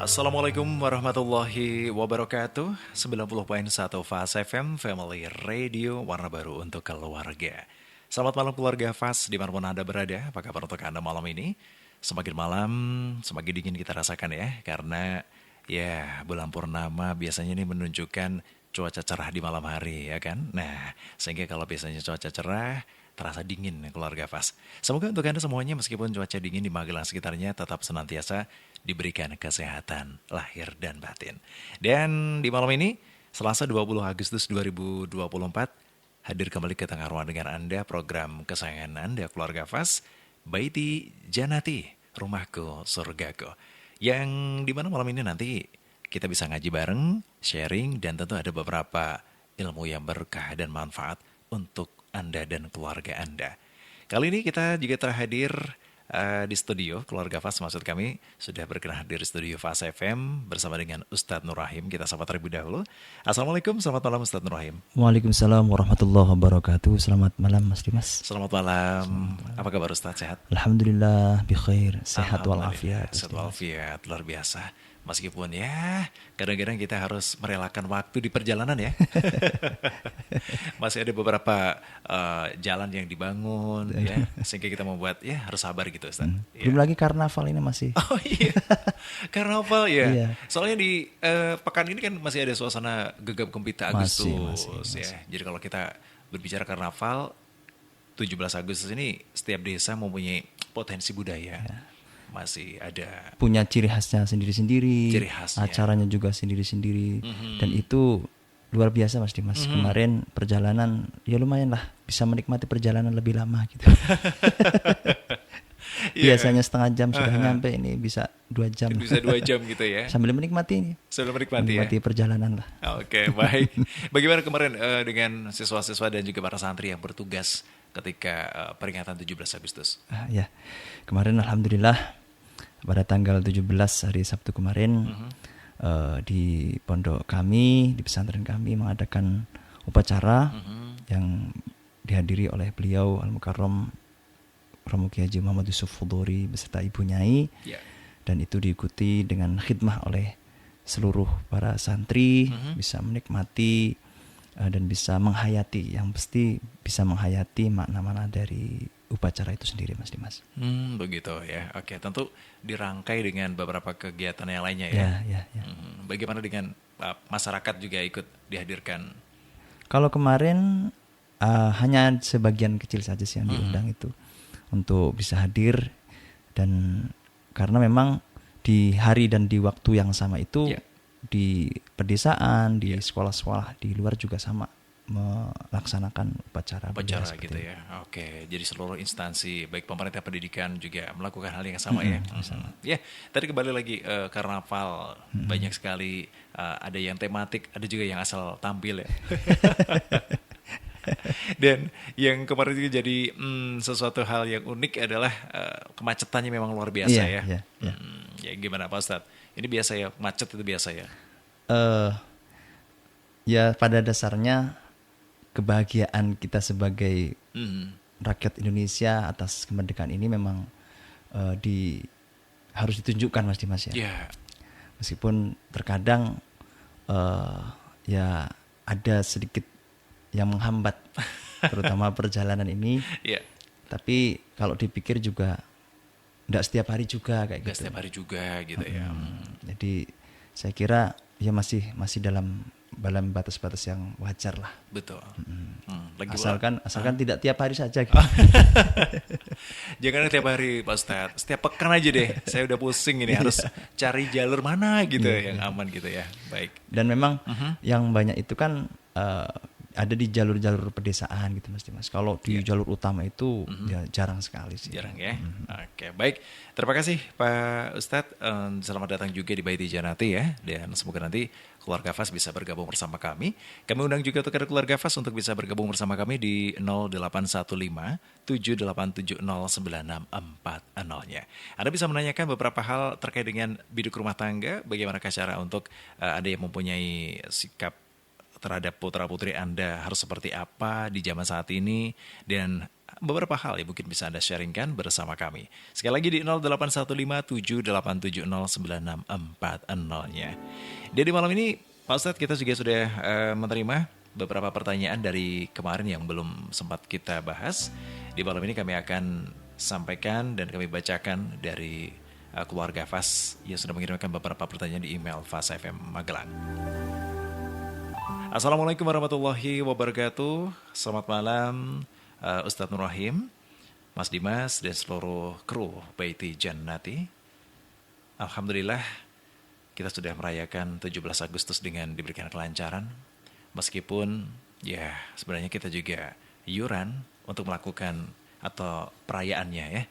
Assalamualaikum warahmatullahi wabarakatuh. 90.1 Fas FM Family Radio, warna baru untuk keluarga. Selamat malam keluarga Fas, dimanapun Anda berada. Apa kabar untuk Anda malam ini? Semakin malam, semakin dingin kita rasakan ya. Karena ya bulan purnama biasanya ini menunjukkan cuaca cerah di malam hari ya kan. Nah, sehingga kalau biasanya cuaca cerah, terasa dingin keluarga Fas. Semoga untuk Anda semuanya meskipun cuaca dingin di Magelang sekitarnya tetap senantiasa diberikan kesehatan lahir dan batin. Dan di malam ini, Selasa 20 Agustus 2024, hadir kembali ke tengah ruang dengan Anda program kesayangan Anda keluarga Fas, Baiti Janati, Rumahku Surgaku. Yang dimana malam ini nanti kita bisa ngaji bareng, sharing, dan tentu ada beberapa ilmu yang berkah dan manfaat untuk Anda dan keluarga Anda. Kali ini kita juga terhadir di studio, keluarga Fas maksud kami, sudah berkenan hadir di studio Fas FM bersama dengan Ustadz Nur Rahim. Kita sapa terlebih dahulu. Assalamualaikum, selamat malam Ustadz Nur Rahim. Waalaikumsalam warahmatullahi wabarakatuh. Selamat malam Mas Dimas. Selamat malam. Apa kabar Ustadz, sehat? Alhamdulillah, bikhair, sehat walafiat. Sehat walafiat, luar biasa. Meskipun ya kadang-kadang kita harus merelakan waktu di perjalanan ya. Masih ada beberapa jalan yang dibangun ya, sehingga kita membuat ya harus sabar gitu Ustaz. Belum lagi karnaval ini masih. Oh iya, karnaval ya. Iya. Soalnya di pekan ini kan masih ada suasana gegap gempita Agustus masih. ya. Jadi kalau kita berbicara karnaval 17 Agustus ini setiap desa mempunyai potensi budaya. Masih ada Punya ciri khasnya sendiri-sendiri. Ciri khasnya. Acaranya juga sendiri-sendiri. Dan itu luar biasa Mas Dimas. Kemarin perjalanan ya lumayan lah, bisa menikmati perjalanan lebih lama gitu. Biasanya setengah jam sudah nyampe, ini bisa 2 jam. Bisa 2 jam gitu ya. Sambil menikmati ini. Sambil menikmati ya. Perjalanan lah. Oke, baik. Bagaimana kemarin dengan siswa-siswa dan juga para santri yang bertugas ketika peringatan 17 Agustus? Ya, kemarin alhamdulillah pada tanggal 17 hari Sabtu kemarin di pondok kami, di pesantren kami mengadakan upacara yang dihadiri oleh beliau Al-Mukarram Romo Kiai Haji Muhammad Yusuf Fudori beserta Ibu Nyai. Dan itu diikuti dengan khidmah oleh seluruh para santri, bisa menikmati dan bisa menghayati, yang pasti bisa menghayati makna-makna dari upacara itu sendiri Mas Dimas. Begitu ya. Oke, tentu dirangkai dengan beberapa kegiatan yang lainnya ya. Ya. Bagaimana dengan masyarakat juga ikut dihadirkan? Kalau kemarin hanya sebagian kecil saja sih yang diundang itu untuk bisa hadir, dan karena memang di hari dan di waktu yang sama itu di pedesaan, di sekolah-sekolah di luar juga sama melaksanakan upacara gitu ya. Oke, jadi seluruh instansi baik pemerintah pendidikan juga melakukan hal yang sama ya. Ya, tadi kembali lagi karnaval banyak sekali, ada yang tematik, ada juga yang asal tampil ya. Dan yang kemarin juga jadi sesuatu hal yang unik adalah kemacetannya memang luar biasa ya. Ya gimana Pak Ustadz? Ini biasa ya, macet itu biasa ya? Ya pada dasarnya kebahagiaan kita sebagai rakyat Indonesia atas kemerdekaan ini memang harus ditunjukkan Mas Dimas ya. Meskipun terkadang ya ada sedikit yang menghambat terutama perjalanan ini. Tapi kalau dipikir juga tidak setiap hari juga kayak gitu. Setiap hari juga gitu ya. Jadi saya kira ya masih dalam batas-batas yang wajar lah. Betul. Asalkan tidak tiap hari saja gitu. Jangan tiap hari Pak Ustadz, setiap pekan aja deh. Saya udah pusing ini, harus cari jalur mana gitu yang aman gitu ya. Baik. Dan memang yang banyak itu kan ada di jalur-jalur pedesaan gitu Mas. Kalau di jalur utama itu ya jarang sekali sih. Jarang ya. Oke, baik. Terima kasih Pak Ustadz. Selamat datang juga di Baiti Janati ya. Dan semoga nanti keluarga Fas bisa bergabung bersama kami. Kami undang juga untuk keluarga Fas untuk bisa bergabung bersama kami di 0815 7870 9640-nya. Anda bisa menanyakan beberapa hal terkait dengan biduk rumah tangga, bagaimanakah cara untuk ada yang mempunyai sikap terhadap putra-putri Anda harus seperti apa di zaman saat ini, dan beberapa hal yang mungkin bisa Anda sharingkan bersama kami. Sekali lagi di 081578709640-nya. Dan di malam ini, Pak Ustadz, kita juga sudah menerima beberapa pertanyaan dari kemarin yang belum sempat kita bahas. Di malam ini kami akan sampaikan dan kami bacakan dari keluarga Fas yang sudah mengirimkan beberapa pertanyaan di email Fas FM Magelang. Assalamualaikum warahmatullahi wabarakatuh. Selamat malam Ustadz Nur Rahim, Mas Dimas, dan seluruh kru Baiti Jannati. Alhamdulillah kita sudah merayakan 17 Agustus dengan diberikan kelancaran. Meskipun ya sebenarnya kita juga iuran untuk melakukan atau perayaannya ya.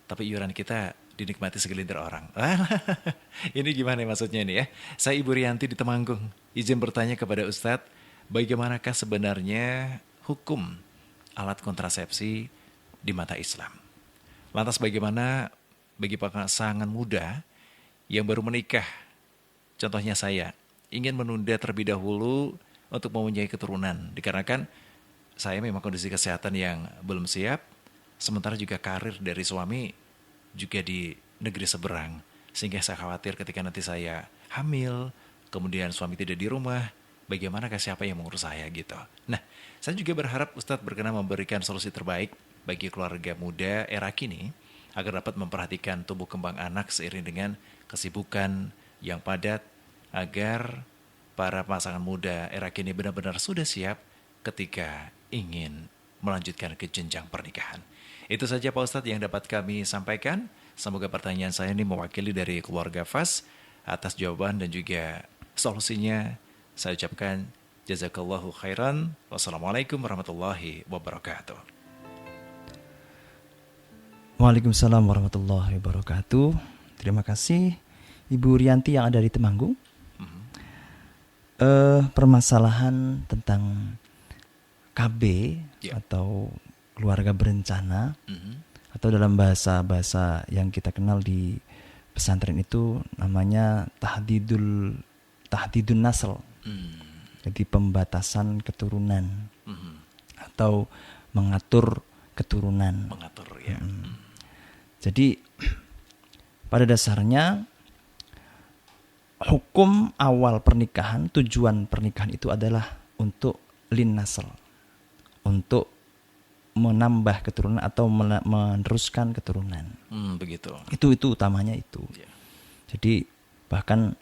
Tapi iuran kita dinikmati segelintir orang. Ini gimana maksudnya nih ya? Saya Ibu Rianti di Temanggung. Izin bertanya kepada Ustadz, bagaimanakah sebenarnya hukum alat kontrasepsi di mata Islam? Lantas bagaimana bagi pasangan muda yang baru menikah? Contohnya saya, ingin menunda terlebih dahulu untuk mempunyai keturunan. Dikarenakan saya memang kondisi kesehatan yang belum siap, sementara juga karir dari suami juga di negeri seberang. Sehingga saya khawatir ketika nanti saya hamil, kemudian suami tidak di rumah, bagaimanakah siapa yang mengurus saya gitu. Nah, saya juga berharap Ustadz berkenan memberikan solusi terbaik bagi keluarga muda era kini agar dapat memperhatikan tumbuh kembang anak seiring dengan kesibukan yang padat, agar para pasangan muda era kini benar-benar sudah siap ketika ingin melanjutkan ke jenjang pernikahan. Itu saja Pak Ustadz yang dapat kami sampaikan. Semoga pertanyaan saya ini mewakili dari keluarga Fas. Atas jawaban dan juga solusinya saya ucapkan jazakallahu khairan. Wassalamualaikum warahmatullahi wabarakatuh. Waalaikumsalam warahmatullahi wabarakatuh. Terima kasih Ibu Rianti yang ada di Temanggung. Permasalahan tentang KB atau keluarga berencana atau dalam bahasa yang kita kenal di pesantren itu namanya tahdidun nasl. Jadi pembatasan keturunan atau mengatur keturunan. Jadi pada dasarnya hukum awal pernikahan, tujuan pernikahan itu adalah untuk lin nasl, untuk menambah keturunan atau meneruskan keturunan. Begitu. Itu utamanya itu. Yeah. Jadi bahkan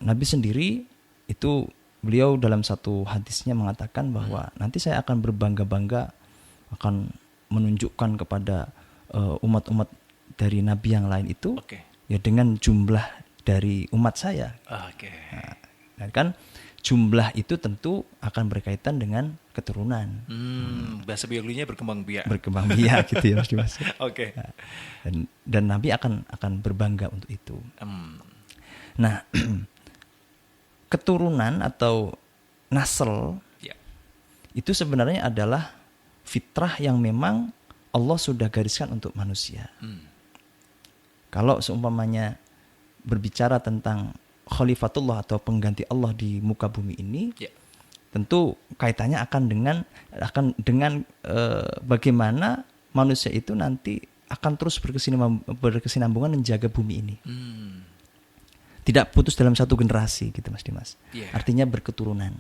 Nabi sendiri itu beliau dalam satu hadisnya mengatakan bahwa nanti saya akan berbangga-bangga akan menunjukkan kepada umat-umat dari Nabi yang lain itu ya dengan jumlah dari umat saya. Nah, kan jumlah itu tentu akan berkaitan dengan keturunan. Bahasa biologinya berkembang biak. Berkembang biak gitu ya Mas Dimas. Oke. Dan Nabi akan berbangga untuk itu. Nah, keturunan atau nasl itu sebenarnya adalah fitrah yang memang Allah sudah gariskan untuk manusia. Kalau seumpamanya berbicara tentang khalifatullah atau pengganti Allah di muka bumi ini, tentu kaitannya akan dengan bagaimana manusia itu nanti akan terus berkesinambungan menjaga bumi ini. Tidak putus dalam satu generasi gitu Mas Dimas. Artinya berketurunan.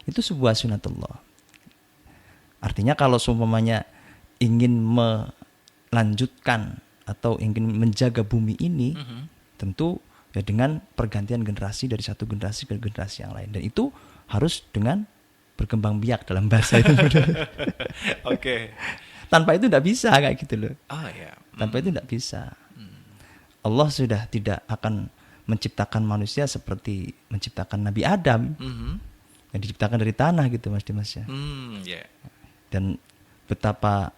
Itu sebuah sunatullah. Artinya kalau seumpamanya ingin melanjutkan atau ingin menjaga bumi ini, tentu ya dengan pergantian generasi dari satu generasi ke generasi yang lain. Dan itu harus dengan berkembang biak dalam bahasa itu. Tanpa itu tidak bisa kayak gitu loh. Tanpa itu tidak bisa. Allah sudah tidak akan menciptakan manusia seperti menciptakan Nabi Adam yang diciptakan dari tanah gitu Mas Dimas ya. Dan betapa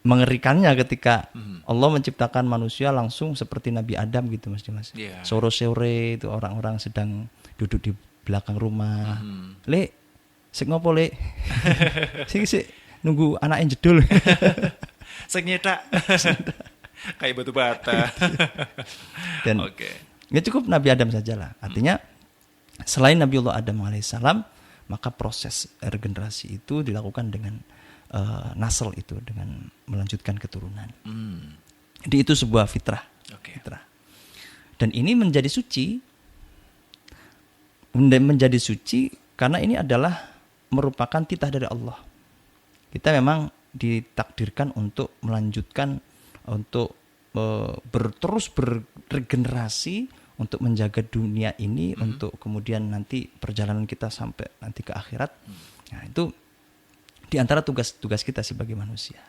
mengerikannya ketika Allah menciptakan manusia langsung seperti Nabi Adam gitu Mas Dimas. Sore-sore itu orang-orang sedang duduk di belakang rumah. Lek, sik ngopo lek? Sik nunggu anaknya jedul. Sik nyetak. Kayak batu bata. Dan ya cukup Nabi Adam sajalah. Artinya selain Nabiullah Adam alaihissalam, maka proses regenerasi itu dilakukan dengan nasl itu, dengan melanjutkan keturunan. Hmm. Jadi itu sebuah fitrah. Oke. Fitrah. Dan ini menjadi suci. Menjadi suci karena ini adalah merupakan titah dari Allah. Kita memang ditakdirkan untuk melanjutkan, untuk terus berregenerasi, untuk menjaga dunia ini, untuk kemudian nanti perjalanan kita sampai nanti ke akhirat. Nah, itu di antara tugas-tugas kita sebagai manusia.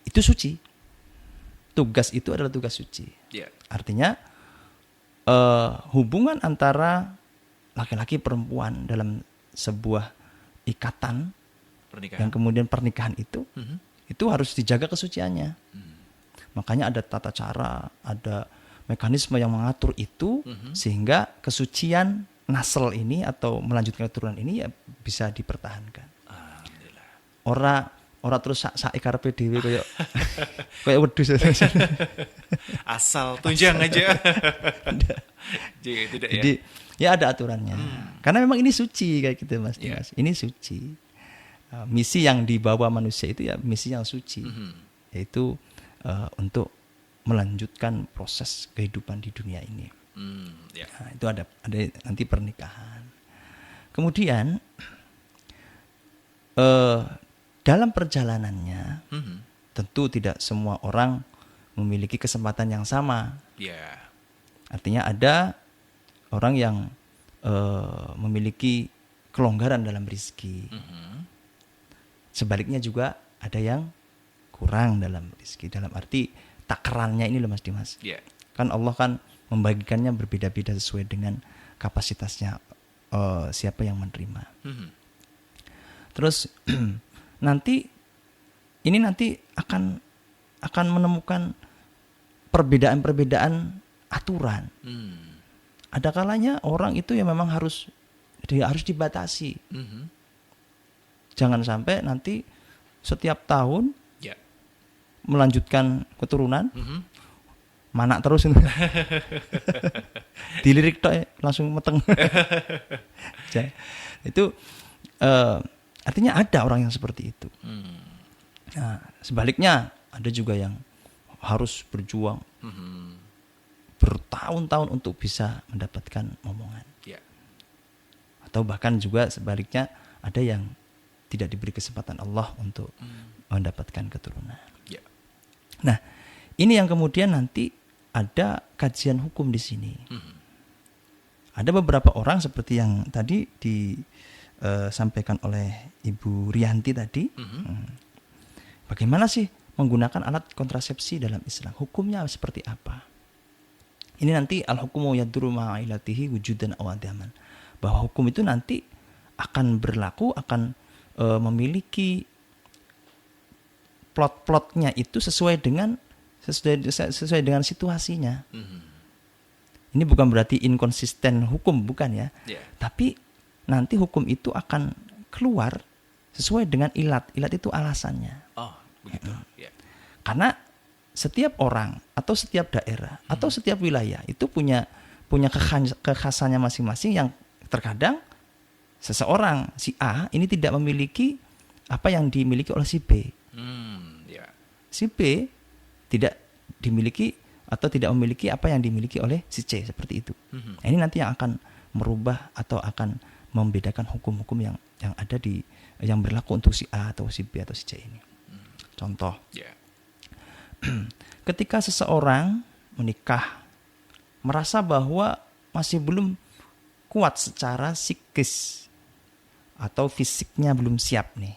Itu suci. Tugas itu adalah tugas suci. Yeah. Artinya hubungan antara laki-laki perempuan dalam sebuah ikatan Pernikahan. yang kemudian pernikahan itu harus dijaga kesuciannya. Makanya ada tata cara, ada mekanisme yang mengatur itu sehingga kesucian nasl ini atau melanjutkan keturunan ini ya bisa dipertahankan. Alhamdulillah. Ora terus sak karepe dhewe kayak wedhus. Asal tunjang aja. Tidak Jadi ya ada aturannya. Karena memang ini suci kayak gitu Mas Dimas. Ini suci. Misi yang dibawa manusia itu ya misi yang suci. Yaitu untuk melanjutkan proses kehidupan di dunia ini. Nah, itu ada nanti pernikahan. Kemudian dalam perjalanannya tentu tidak semua orang memiliki kesempatan yang sama. Yeah. Artinya ada orang yang memiliki kelonggaran dalam rezeki. Sebaliknya juga ada yang kurang dalam rezeki. Dalam arti takarannya ini loh Mas Dimas. Yeah. Kan Allah kan membagikannya berbeda-beda sesuai dengan kapasitasnya siapa yang menerima. Terus nanti akan menemukan perbedaan-perbedaan aturan. Ada kalanya orang itu yang memang harus dibatasi. Jangan sampai nanti setiap tahun melanjutkan keturunan, manak terus dilirik tok langsung meteng. Itu artinya ada orang yang seperti itu. Nah, sebaliknya ada juga yang harus berjuang bertahun-tahun untuk bisa mendapatkan omongan. Atau bahkan juga sebaliknya ada yang tidak diberi kesempatan Allah untuk mendapatkan keturunan. Nah, ini yang kemudian nanti ada kajian hukum di sini. Ada beberapa orang seperti yang tadi disampaikan oleh Ibu Rianti tadi. Bagaimana sih menggunakan alat kontrasepsi dalam Islam? Hukumnya seperti apa? Ini nanti al-hukmu yaduru ma'ilatihi wujudan aw adaman. Bahwa hukum itu nanti akan berlaku, akan memiliki plot-plotnya itu sesuai dengan situasinya. Ini bukan berarti inkonsisten hukum, bukan ya. Tapi nanti hukum itu akan keluar sesuai dengan ilat. Ilat itu alasannya. Oh, begitu. Karena setiap orang atau setiap daerah atau setiap wilayah itu punya kekhasannya masing-masing yang terkadang seseorang si A ini tidak memiliki apa yang dimiliki oleh si B. Si B tidak dimiliki atau tidak memiliki apa yang dimiliki oleh si C, seperti itu. Nah, ini nanti yang akan merubah atau akan membedakan hukum-hukum yang ada yang berlaku untuk si A atau si B atau si C ini. Contoh. Ketika seseorang menikah merasa bahwa masih belum kuat secara psikis atau fisiknya belum siap nih.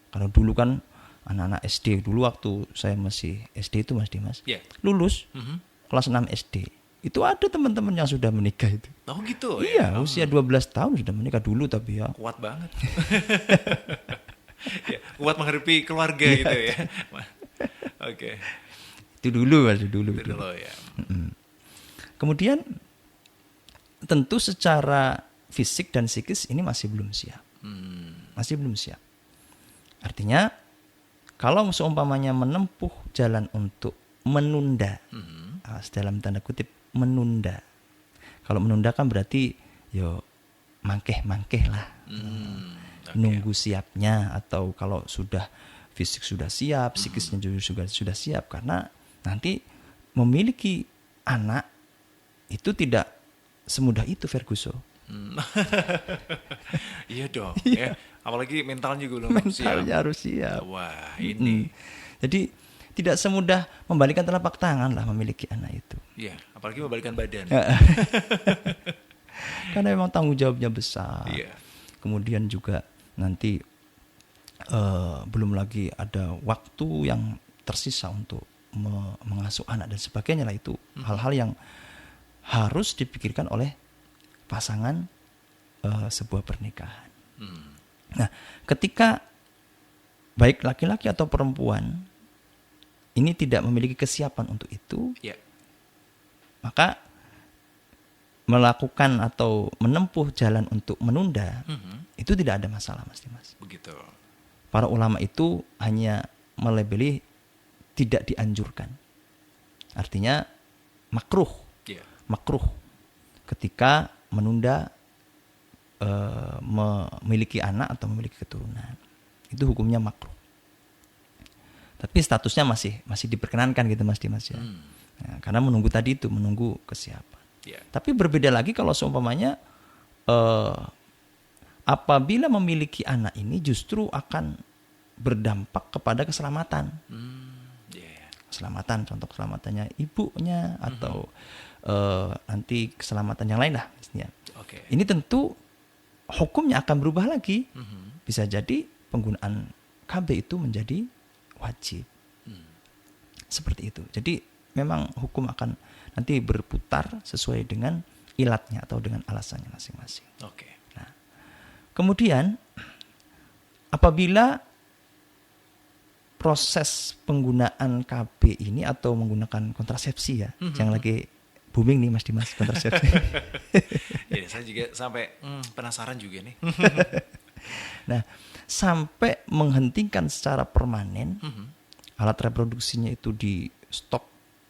Kalau dulu kan anak-anak SD dulu waktu saya masih SD itu Mas Dimas, lulus kelas 6 SD itu ada teman-teman yang sudah menikah itu. Oh gitu. Iya, usia 12 tahun sudah menikah dulu, tapi ya kuat banget. Kuat menghadapi keluarga gitu ya. Oke. Itu dulu Mas, dulu ya. Kemudian tentu secara fisik dan psikis ini masih belum siap. Masih belum siap. Artinya kalau seumpamanya menempuh jalan untuk menunda, dalam tanda kutip menunda. Kalau menunda kan berarti mangkeh-mangkeh lah. Oke. Nunggu siapnya, atau kalau sudah fisik sudah siap, psikisnya juga sudah siap, karena nanti memiliki anak itu tidak semudah itu, Ferguso. Iya dong, ya. Apalagi mentalnya juga belum siap. Mentalnya harus siap. Wah, ini. Jadi tidak semudah membalikkan telapak tangan lah memiliki anak itu. Iya, apalagi membalikan badan. Karena memang tanggung jawabnya besar. Iya. Kemudian juga nanti belum lagi ada waktu yang tersisa untuk mengasuh anak dan sebagainya lah, itu hal-hal yang harus dipikirkan oleh pasangan sebuah pernikahan. Nah, ketika baik laki-laki atau perempuan ini tidak memiliki kesiapan untuk itu, Iya. maka melakukan atau menempuh jalan untuk menunda itu tidak ada masalah, Mas Dimas. Begitu. Para ulama itu hanya melabeli tidak dianjurkan. Artinya makruh. Iya. Makruh ketika menunda memiliki anak atau memiliki keturunan. Itu hukumnya makruh. Tapi statusnya masih diperkenankan gitu, Mas Dimas ya. Nah, karena menunggu tadi itu, menunggu kesiapan. Iya. Tapi berbeda lagi kalau seumpamanya apabila memiliki anak ini justru akan berdampak kepada keselamatan. Iya. Keselamatan, contoh keselamatannya ibunya atau nanti keselamatan yang lain lah misalnya. Oke. Ini tentu hukumnya akan berubah lagi. Bisa jadi penggunaan KB itu menjadi wajib. Seperti itu. Jadi memang hukum akan nanti berputar sesuai dengan ilatnya atau dengan alasannya masing-masing. Oke. Nah, kemudian apabila proses penggunaan KB ini atau menggunakan kontrasepsi ya, yang lagi booming nih Mas Dimas, kontrasepsi. Iya, saya juga sampai penasaran juga nih. Nah, sampai menghentikan secara permanen, alat reproduksinya itu di stop,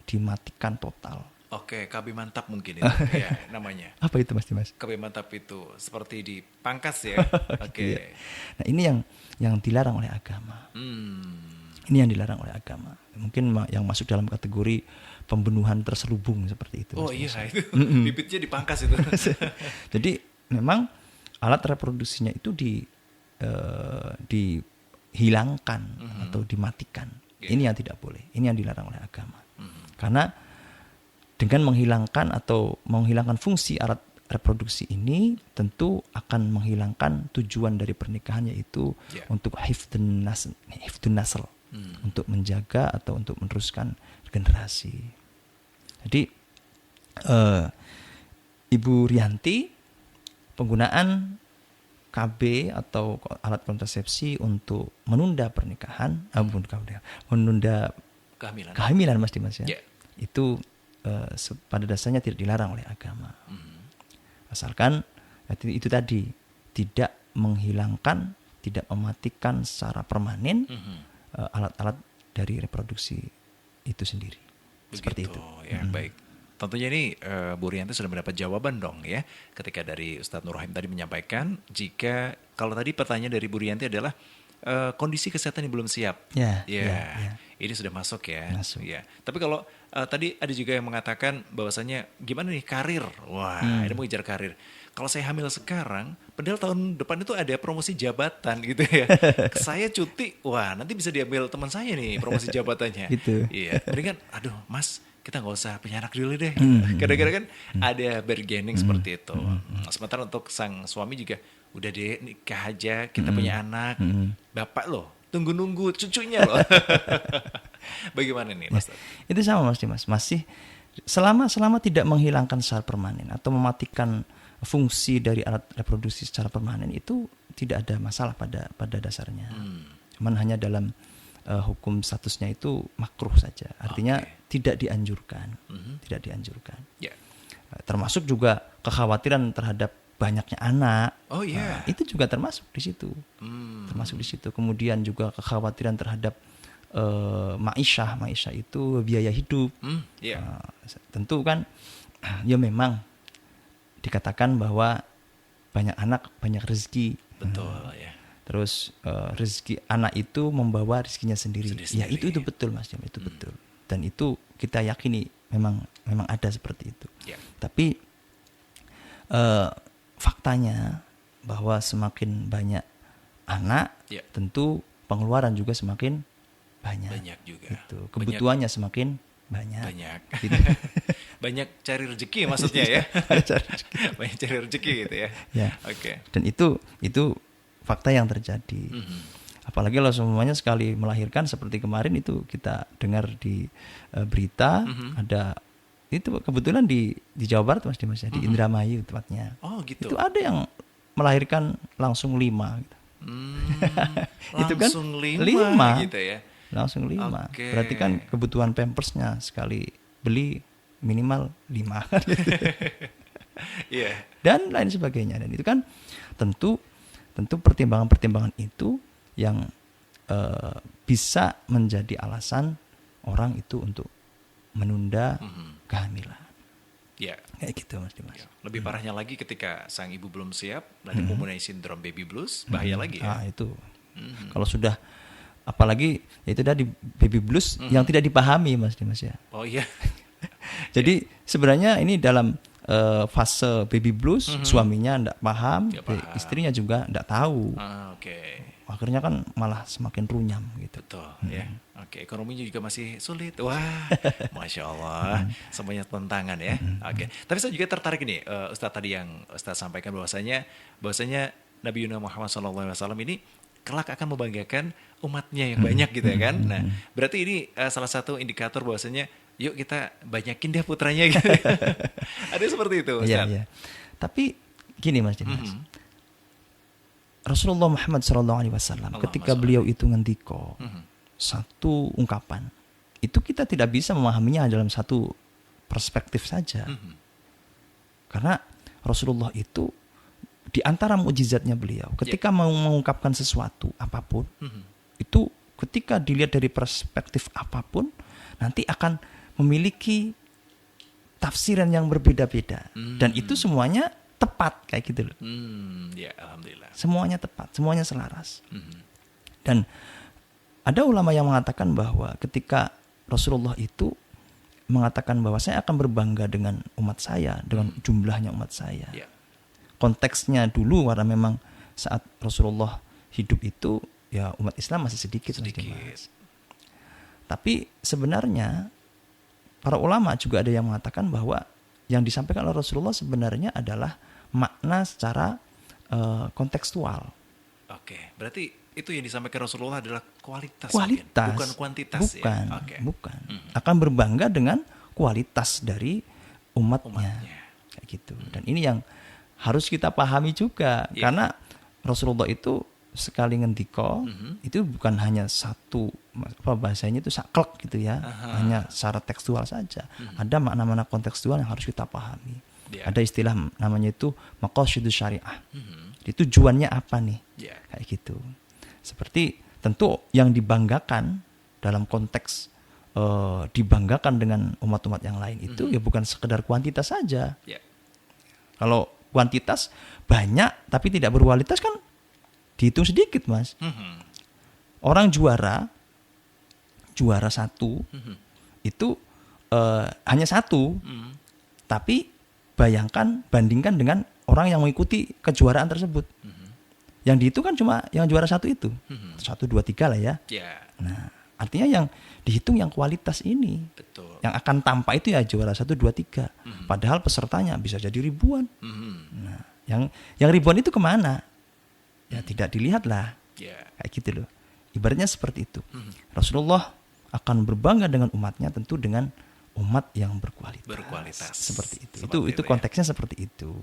dimatikan total. Oke, KB mantap mungkin itu ya namanya. Apa itu Mas Dimas? KB mantap itu seperti dipangkas ya. Oke. Iya. Nah, ini yang dilarang oleh agama. Ini yang dilarang oleh agama. Mungkin yang masuk dalam kategori pembunuhan terselubung seperti itu. Oh Mas iya, Dimas. itu bibitnya dipangkas itu. Jadi memang alat reproduksinya itu dihilangkan atau dimatikan. Yeah. Ini yang tidak boleh. Ini yang dilarang oleh agama. Karena dengan menghilangkan fungsi alat reproduksi ini tentu akan menghilangkan tujuan dari pernikahan, yaitu untuk hifdun nasl, untuk menjaga atau untuk meneruskan generasi. Jadi Ibu Rianti, penggunaan KB atau alat kontrasepsi untuk menunda pernikahan, menunda kehamilan Mas Dimas ya, itu pada dasarnya tidak dilarang oleh agama. Asalkan itu tadi tidak menghilangkan, tidak mematikan secara permanen alat-alat dari reproduksi itu sendiri. Begitu, seperti itu. Ya, baik. Tentunya ini Bu Rianti sudah mendapat jawaban dong ya, ketika dari Ustadz Nur Rahim tadi menyampaikan jika kalau tadi pertanyaan dari Bu Rianti adalah kondisi kesehatan yang belum siap. Ya. Ini sudah masuk ya. Masuk. Ya. Tapi kalau tadi ada juga yang mengatakan bahwasanya gimana nih karir? Wah, ini mau ngejar karir. Kalau saya hamil sekarang, padahal tahun depan itu ada promosi jabatan gitu ya. Saya cuti, wah nanti bisa diambil teman saya nih promosi jabatannya. Gitu. Iya. Mendingan, aduh Mas, kita nggak usah punya anak dulu deh. Kadang-kadang kan ada bargaining seperti itu. Sementara untuk sang suami juga, udah deh nikah aja, kita punya anak. Bapak loh, tunggu nunggu cucunya loh. Bagaimana nih Mas? Itu sama Mas Dimas, masih selama tidak menghilangkan secara permanen atau mematikan fungsi dari alat reproduksi secara permanen, itu tidak ada masalah pada dasarnya. Cuman hanya dalam hukum statusnya itu makruh saja. Artinya tidak dianjurkan. Tidak dianjurkan. Yeah. Termasuk juga kekhawatiran terhadap banyaknya anak. Oh iya. Nah, itu juga termasuk di situ. Termasuk di situ. Kemudian juga kekhawatiran terhadap ma'isyah itu biaya hidup. Tentu kan ya memang dikatakan bahwa banyak anak, banyak rezeki. Betul ya. Terus rezeki anak itu membawa rezekinya sendiri. Ya Sendiri-sendiri. itu betul Mas Jam, itu betul. Dan itu kita yakini memang ada seperti itu. Ya. Tapi faktanya bahwa semakin banyak anak, Ya. tentu pengeluaran juga semakin banyak. Banyak juga. Gitu. Kebutuhannya semakin banyak. Banyak. Gitu. Banyak cari rezeki maksudnya ya. Banyak cari rezeki gitu ya. Ya. Oke. Dan itu fakta yang terjadi. Apalagi kalau semuanya sekali melahirkan seperti kemarin itu kita dengar di berita ada itu kebetulan di Jawa Barat Mas Dimas ya, di Indramayu tepatnya. Oh gitu. Itu ada yang melahirkan langsung 5 gitu. Itu kan Langsung 5 gitu ya. Langsung 5. Oke. Berarti kan kebutuhan pampersnya sekali beli minimal 5. Iya. Dan lain sebagainya. Dan itu kan tentu pertimbangan-pertimbangan itu yang bisa menjadi alasan orang itu untuk menunda kehamilan. Ya. Kayak gitu Mas Dimas. Lebih parahnya lagi ketika sang ibu belum siap, nanti mempunyai sindrom baby blues, bahaya lagi ya. Itu. Kalau sudah apalagi itu tadi baby blues yang tidak dipahami Mas Dimas ya. Oh iya. Jadi sebenarnya ini dalam fase baby blues, suaminya tidak paham, istrinya juga tidak tahu. Oke. Akhirnya kan malah semakin runyam gitu. Betul ya. Oke, ekonominya juga masih sulit. Wah, Masya Allah, semuanya tantangan ya. Oke, tapi saya juga tertarik nih, Ustadz tadi yang Ustadz sampaikan bahwasanya Nabi Muhammad SAW ini kelak akan membanggakan umatnya yang banyak gitu ya kan. Nah, berarti ini salah satu indikator bahwasanya yuk kita banyakin deh putranya gitu. Ada seperti itu Ustadz. Iya. Tapi gini Mas Dimas. Rasulullah Muhammad SAW ketika beliau itu ngendiko satu ungkapan, itu kita tidak bisa memahaminya dalam satu perspektif saja. Karena Rasulullah itu di antara mukjizatnya beliau ketika mau mengungkapkan sesuatu apapun, itu ketika dilihat dari perspektif apapun nanti akan memiliki tafsiran yang berbeda-beda. Dan itu semuanya tepat kayak gitu loh. Ya, alhamdulillah. Semuanya tepat, semuanya selaras. Dan ada ulama yang mengatakan bahwa ketika Rasulullah itu mengatakan bahwa saya akan berbangga dengan umat saya, dengan jumlahnya umat saya. Yeah. Konteksnya dulu karena memang saat Rasulullah hidup itu ya umat Islam masih sedikit. Mas. Tapi sebenarnya para ulama juga ada yang mengatakan bahwa yang disampaikan oleh Rasulullah sebenarnya adalah makna secara kontekstual. Oke, berarti itu yang disampaikan Rasulullah adalah kualitas mungkin, bukan kuantitas bukan, ya. Okay. Bukan. Akan berbangga dengan kualitas dari umatnya. Kayak gitu. Dan ini yang harus kita pahami juga karena Rasulullah itu sekali ngendiko itu bukan hanya satu bahasanya itu saklek gitu ya, hanya secara tekstual saja. Ada makna-makna kontekstual yang harus kita pahami. Ada istilah namanya itu maqasidus syariah. Itu tujuannya apa nih? Kayak gitu. Seperti tentu yang dibanggakan dalam konteks dibanggakan dengan umat-umat yang lain itu ya bukan sekedar kuantitas saja. Kalau kuantitas banyak tapi tidak berkualitas kan dihitung sedikit Mas. Orang juara satu itu hanya satu, tapi bandingkan dengan orang yang mengikuti kejuaraan tersebut. Yang dihitung kan cuma yang juara satu itu, 1, 2, 3 lah ya. Nah, artinya yang dihitung yang kualitas ini. Betul. Yang akan tampak itu ya juara 1, 2, 3. Padahal pesertanya bisa jadi ribuan. Nah, yang ribuan itu kemana? Ya tidak dilihat lah. Kayak gitu loh. Ibaratnya seperti itu. Rasulullah akan berbangga dengan umatnya tentu dengan umat yang berkualitas. Seperti itu. Itu konteksnya seperti itu.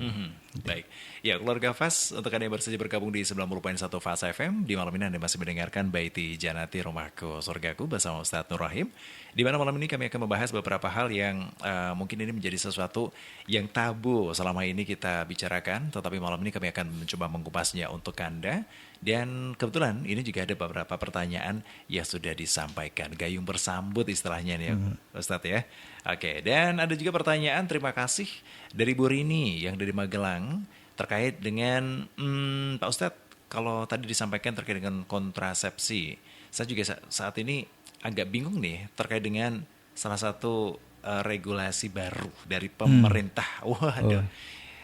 Baik. Ya, keluarga Fas, untuk Anda yang baru saja bergabung di 90.1 Fas FM, di malam ini Anda masih mendengarkan Baiti Janati Rumahku Surgaku bersama Ustadz Nur Rahim. Di mana malam ini kami akan membahas beberapa hal yang mungkin ini menjadi sesuatu yang tabu selama ini kita bicarakan, tetapi malam ini kami akan mencoba mengupasnya untuk Anda. Dan kebetulan ini juga ada beberapa pertanyaan yang sudah disampaikan. Gayung bersambut istilahnya nih Ustadz ya. Oke, dan ada juga pertanyaan terima kasih dari Bu Rini yang dari Magelang. terkait dengan Pak Ustadz, kalau tadi disampaikan terkait dengan kontrasepsi, saya juga saat ini agak bingung nih terkait dengan salah satu regulasi baru dari pemerintah. Waduh.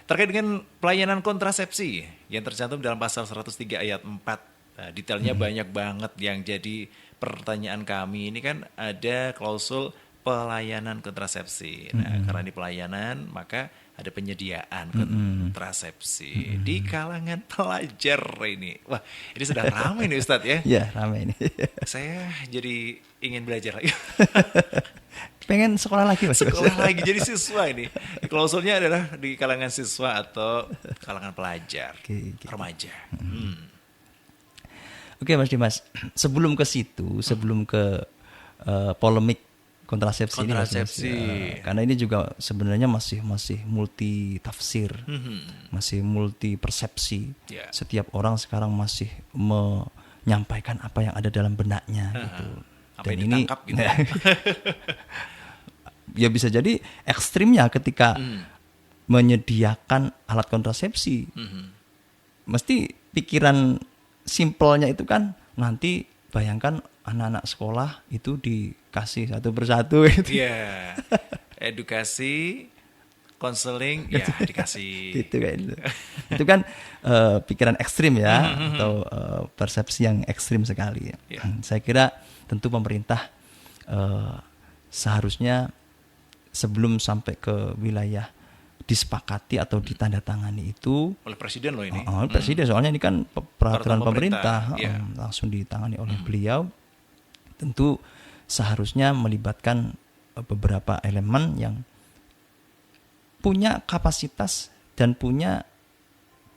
Terkait dengan pelayanan kontrasepsi yang tercantum dalam pasal 103 ayat 4. Detailnya banyak banget yang jadi pertanyaan kami. Ini kan ada klausul pelayanan kontrasepsi. Nah, karena di pelayanan maka ada penyediaan kontrasepsi di kalangan pelajar ini. Wah, ini sedang ramai nih Ustadz ya. Ya, ramai ini. Saya jadi ingin belajar lagi. Pengen sekolah lagi Mas. Sekolah lagi jadi siswa ini. Klausulnya adalah di kalangan siswa atau kalangan pelajar, remaja. Oke Mas Dimas, sebelum ke situ, sebelum ke polemik kontrasepsi ini, Mas, karena ini juga sebenarnya masih multi tafsir, masih multi persepsi. Setiap orang sekarang masih menyampaikan apa yang ada dalam benaknya gitu. Apa yang ditangkap gitu. Ya bisa jadi ekstrimnya ketika menyediakan alat kontrasepsi. Mesti pikiran simpelnya itu kan nanti bayangkan anak-anak sekolah itu dikasih satu persatu gitu. Iya. Edukasi, konseling, ya dikasih. Gitu kan. Itu kan pikiran ekstrim ya, atau persepsi yang ekstrim sekali ya. Saya kira tentu pemerintah seharusnya sebelum sampai ke wilayah disepakati atau ditandatangani itu oleh presiden loh ini. Presiden, soalnya ini kan peraturan pemerintah langsung ditangani oleh beliau. Tentu seharusnya melibatkan beberapa elemen yang punya kapasitas dan punya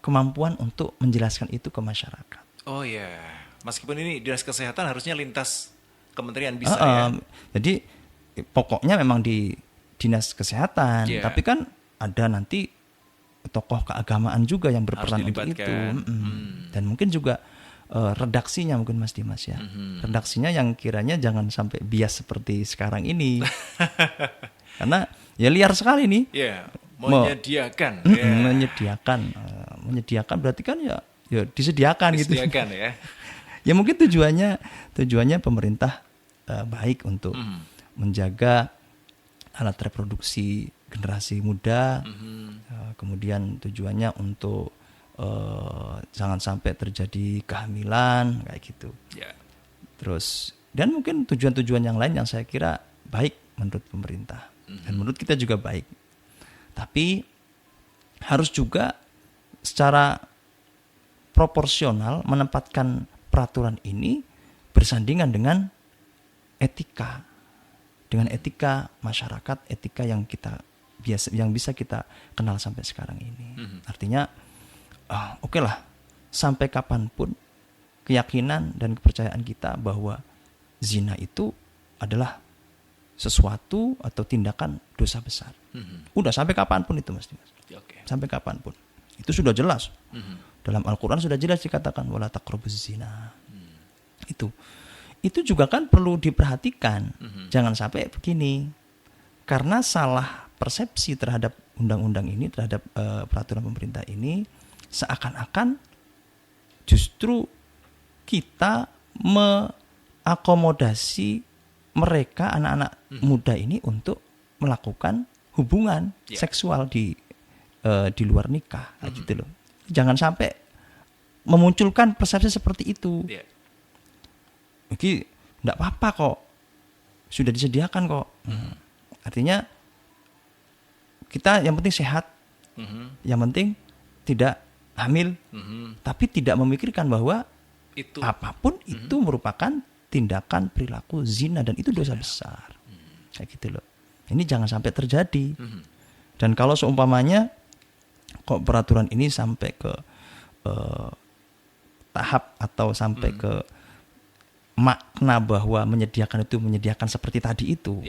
kemampuan untuk menjelaskan itu ke masyarakat. Oh ya, meskipun ini dinas kesehatan harusnya lintas kementerian bisa ya. Jadi pokoknya memang di dinas kesehatan, tapi kan ada nanti tokoh keagamaan juga yang berperan untuk itu. Dan mungkin juga redaksinya mungkin Mas Dimas ya. Redaksinya yang kiranya jangan sampai bias seperti sekarang ini. Karena ya liar sekali nih. Menyediakan. Menyediakan berarti kan ya disediakan gitu. Disediakan ya. Ya mungkin tujuannya pemerintah baik untuk menjaga alat reproduksi generasi muda, kemudian tujuannya untuk jangan sampai terjadi kehamilan kayak gitu. Terus dan mungkin tujuan-tujuan yang lain yang saya kira baik menurut pemerintah dan menurut kita juga baik. Tapi harus juga secara proporsional menempatkan peraturan ini bersandingan dengan etika masyarakat, etika yang bisa kita kenal sampai sekarang ini. Artinya oke lah, sampai kapanpun keyakinan dan kepercayaan kita bahwa zina itu adalah sesuatu atau tindakan dosa besar. Udah sampai kapanpun itu Mas Dimas. Sampai kapanpun. Itu sudah jelas. Dalam Al-Quran sudah jelas dikatakan wala taqrabuz zina. Itu juga kan perlu diperhatikan. Jangan sampai begini. Karena salah persepsi terhadap undang-undang ini, terhadap peraturan pemerintah ini, seakan-akan justru kita mengakomodasi mereka, anak-anak muda ini untuk melakukan hubungan seksual di luar nikah, gitu loh. Jangan sampai memunculkan persepsi seperti itu. Jadi enggak apa-apa kok, sudah disediakan kok. Artinya kita yang penting sehat, yang penting tidak hamil, tapi tidak memikirkan bahwa itu apapun itu merupakan tindakan perilaku zina dan itu dosa besar. Kayak gitu loh. Ini jangan sampai terjadi. Dan kalau seumpamanya kok peraturan ini sampai ke tahap atau sampai ke makna bahwa menyediakan itu menyediakan seperti tadi itu.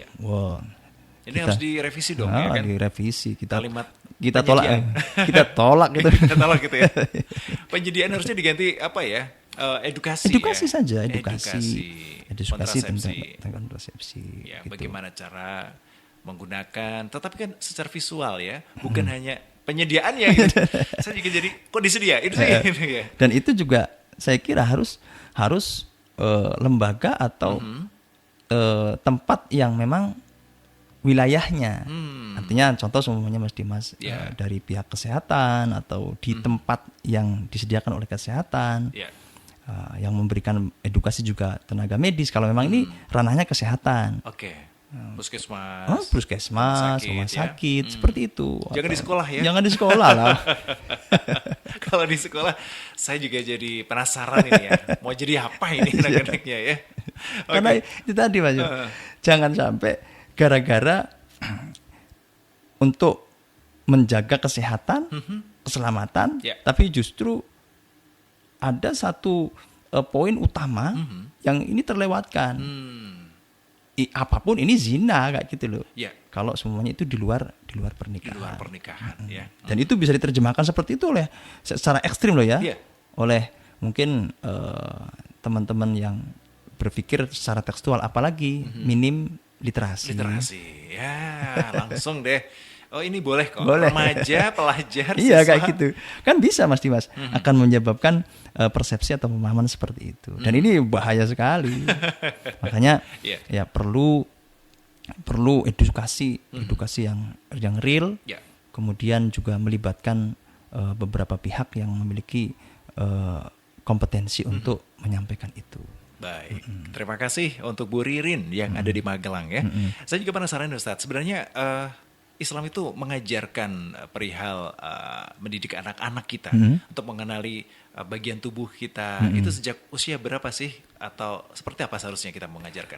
Ini harus direvisi dong ya kan? Direvisi. Kita tolak gitu. Kita tolak gitu ya. Penyediaan harusnya diganti apa ya? Edukasi saja, edukasi tentang kontrasepsi. Ya, gitu. Bagaimana cara menggunakan, tetapi kan secara visual ya, bukan hanya penyediaannya gitu. Saya juga jadi kok disediain sih gitu ya. Dan itu juga saya kira harus lembaga atau tempat yang memang wilayahnya. Artinya contoh semuanya Mas Dimas dari pihak kesehatan atau di tempat yang disediakan oleh kesehatan. Yang memberikan edukasi juga tenaga medis kalau memang ini ranahnya kesehatan. Oke. Puskesmas, rumah sakit, seperti itu. Jangan di sekolah ya. Jangan di sekolah lah. Kalau di sekolah, saya juga jadi penasaran ini ya. Mau jadi apa ini anak-anaknya ya? Karena itu tadi Mas, jangan sampai gara-gara untuk menjaga kesehatan, keselamatan, tapi justru ada satu poin utama yang ini terlewatkan. Apapun ini zina kayak gitu loh. Kalau semuanya itu di luar pernikahan. Di luar pernikahan, ya. Dan itu bisa diterjemahkan seperti itu oleh secara ekstrim loh ya. Oleh mungkin teman-teman yang berpikir secara tekstual, apalagi minim literasi. Ya, langsung deh. Oh ini boleh kok, boleh. Remaja, pelajar, iya siswa. Kayak gitu. Kan bisa Mas Dimas, akan menyebabkan persepsi atau pemahaman seperti itu. Dan ini bahaya sekali. Makanya ya perlu edukasi yang real. Kemudian juga melibatkan beberapa pihak yang memiliki kompetensi untuk menyampaikan itu. Baik, terima kasih untuk Bu Ririn yang ada di Magelang ya. Saya juga penasaran Ustadz, sebenarnya Islam itu mengajarkan perihal mendidik anak-anak kita untuk mengenali bagian tubuh kita. Itu sejak usia berapa sih? Atau seperti apa seharusnya kita mengajarkan?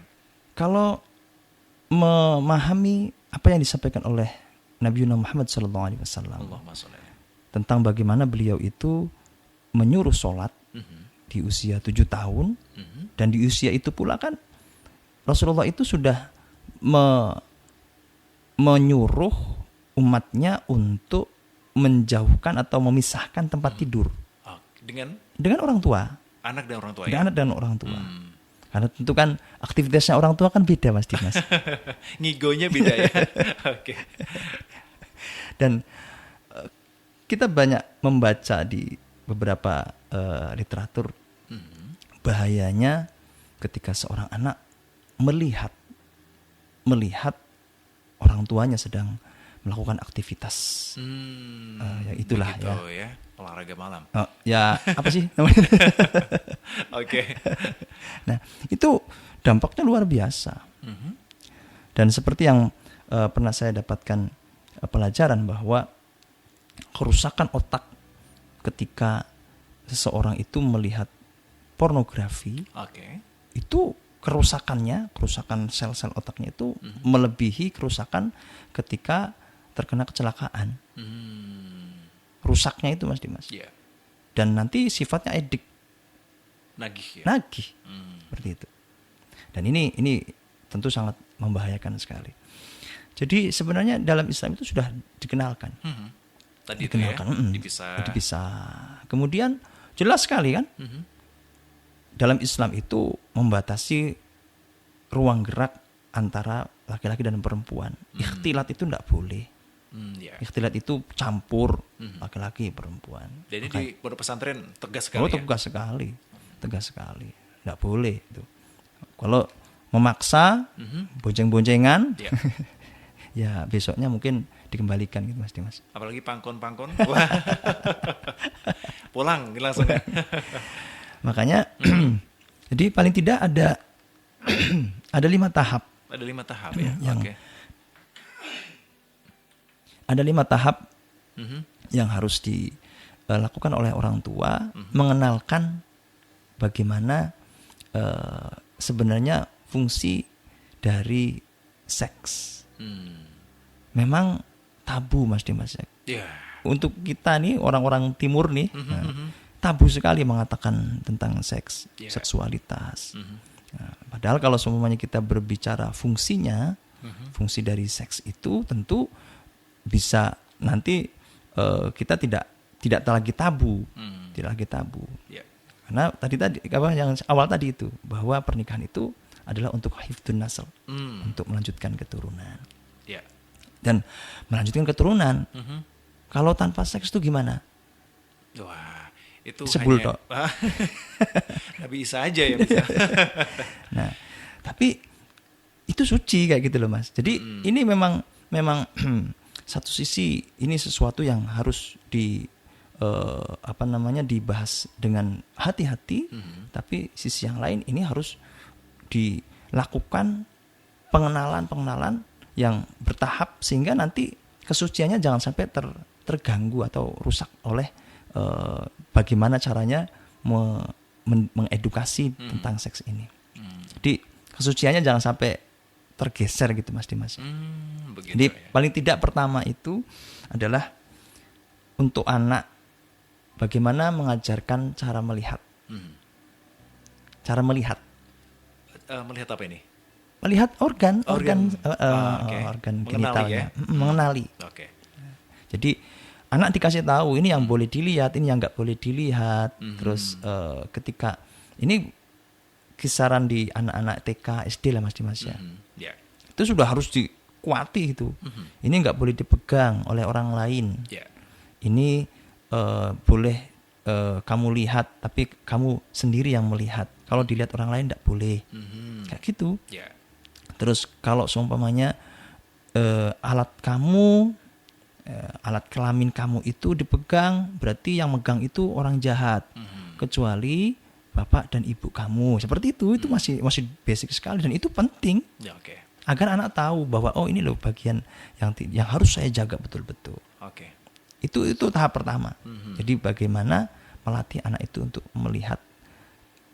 Kalau memahami apa yang disampaikan oleh Nabi Muhammad SAW tentang bagaimana beliau itu menyuruh sholat di usia 7 tahun, dan di usia itu pula kan Rasulullah itu sudah menyuruh umatnya untuk menjauhkan atau memisahkan tempat tidur dengan orang tua, anak dan orang tua. Anak dan orang tua. Karena tentu kan aktivitasnya orang tua kan beda Mas Dimas. Ngigonya beda ya. Oke. Dan kita banyak membaca di beberapa literatur bahayanya ketika seorang anak melihat orang tuanya sedang melakukan aktivitas. Ya itulah begitu, ya. Olahraga malam. Ya apa sih namanya? Oke. Nah itu dampaknya luar biasa. Dan seperti yang pernah saya dapatkan pelajaran bahwa kerusakan otak ketika seseorang itu melihat pornografi, itu kerusakan sel-sel otaknya itu melebihi kerusakan ketika terkena kecelakaan. Rusaknya itu Mas Dimas. Dan nanti sifatnya edik, nagih, seperti itu. Dan ini tentu sangat membahayakan sekali. Jadi sebenarnya dalam Islam itu sudah dikenalkan. Tadi dikenalkan, itu ya, dipisah. Kemudian jelas sekali kan, dalam Islam itu membatasi ruang gerak antara laki-laki dan perempuan. Ikhtilat itu tidak boleh. Ikhtilat itu campur laki-laki perempuan. Jadi di pondok pesantren tegas sekali. Tegas sekali. Tidak boleh itu. Kalau memaksa, bonceng-boncengan, ya besoknya mungkin dikembalikan gitu Mas Dimas. Apalagi pangkon-pangkon. Pulang langsung. Makanya jadi paling tidak ada 5 tahap. Ada 5 tahap ya. Ada 5 tahap yang harus dilakukan oleh orang tua, mengenalkan bagaimana sebenarnya fungsi dari seks. Memang tabu Mas Dimas. Untuk kita nih orang-orang timur nih, tabu sekali mengatakan tentang seks, seksualitas. Padahal kalau semuanya kita berbicara fungsinya, fungsi dari seks itu tentu bisa nanti kita tidak lagi tabu, Karena tadi apa yang awal tadi itu, bahwa pernikahan itu adalah untuk hifdzun nasl, untuk melanjutkan keturunan. Dan melanjutkan keturunan, Kalau tanpa seks itu gimana? Wah, itu Sebul hanya tok. Nabi Isa aja yang bisa. Nah, tapi itu suci kayak gitu loh Mas. Jadi ini memang satu sisi ini sesuatu yang harus dibahas dengan hati-hati, tapi sisi yang lain ini harus dilakukan pengenalan yang bertahap sehingga nanti kesuciannya jangan sampai terganggu atau rusak oleh bagaimana caranya mengedukasi tentang seks ini. Jadi kesuciannya jangan sampai tergeser gitu Mas Dimas. Jadi paling tidak pertama itu adalah untuk anak bagaimana mengajarkan cara melihat. Cara melihat. Melihat apa ini? Melihat organ Mengenali, genitalnya, mengenali. Oke. Jadi anak dikasih tahu ini yang boleh dilihat, ini yang nggak boleh dilihat. Terus ketika ini kisaran di anak-anak TK, SD lah Mas Dimas ya. Yeah. Itu sudah harus dikuati itu. Ini nggak boleh dipegang oleh orang lain. Yeah. Ini boleh kamu lihat, tapi kamu sendiri yang melihat. Kalau dilihat orang lain nggak boleh. Kayak gitu. Yeah. Terus kalau seumpamanya alat kelamin kamu itu dipegang, berarti yang megang itu orang jahat. Kecuali bapak dan ibu kamu. Seperti itu masih basic sekali dan itu penting. Ya, oke. Agar anak tahu bahwa oh ini loh bagian yang harus saya jaga betul-betul. Oke. Itu tahap pertama. Jadi bagaimana melatih anak itu untuk melihat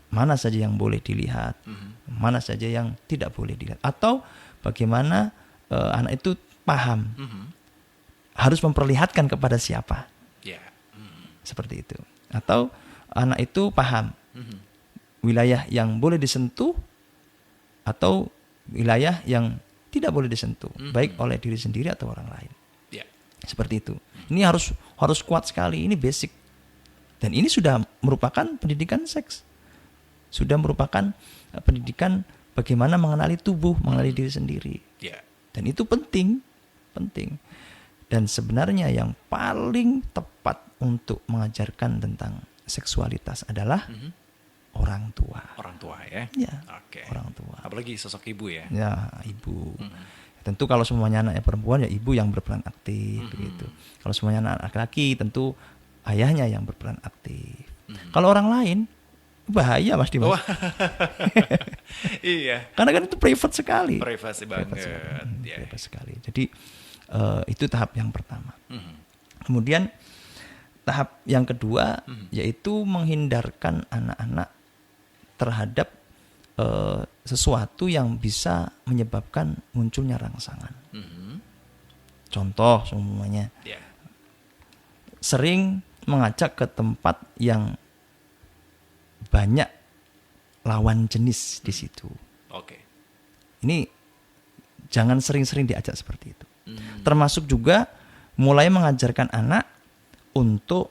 mana saja yang boleh dilihat, mana saja yang tidak boleh dilihat, atau bagaimana anak itu paham harus memperlihatkan kepada siapa, seperti itu, atau anak itu paham wilayah yang boleh disentuh atau wilayah yang tidak boleh disentuh, baik oleh diri sendiri atau orang lain, seperti itu. Ini harus kuat sekali, ini basic, dan ini sudah merupakan pendidikan seks. Sudah merupakan pendidikan bagaimana mengenali tubuh, mengenali diri sendiri. Dan itu penting. Dan sebenarnya yang paling tepat untuk mengajarkan tentang seksualitas adalah orang tua. Orang tua ya? Ya, Oke. orang tua. Apalagi sosok ibu ya? Ya, ibu. Tentu kalau semuanya anaknya perempuan ya ibu yang berperan aktif begitu. Kalau semuanya anak laki-laki tentu ayahnya yang berperan aktif. Kalau orang lain bahaya Mas Dimas. Iya. Karena kan itu private sekali. Privasi banget. Private sekali. Jadi itu tahap yang pertama. Kemudian tahap yang kedua yaitu menghindarkan anak-anak terhadap sesuatu yang bisa menyebabkan munculnya rangsangan. Contoh semuanya. Sering mengajak ke tempat yang banyak lawan jenis di situ. Oke. Ini jangan sering-sering diajak seperti itu. Termasuk juga mulai mengajarkan anak untuk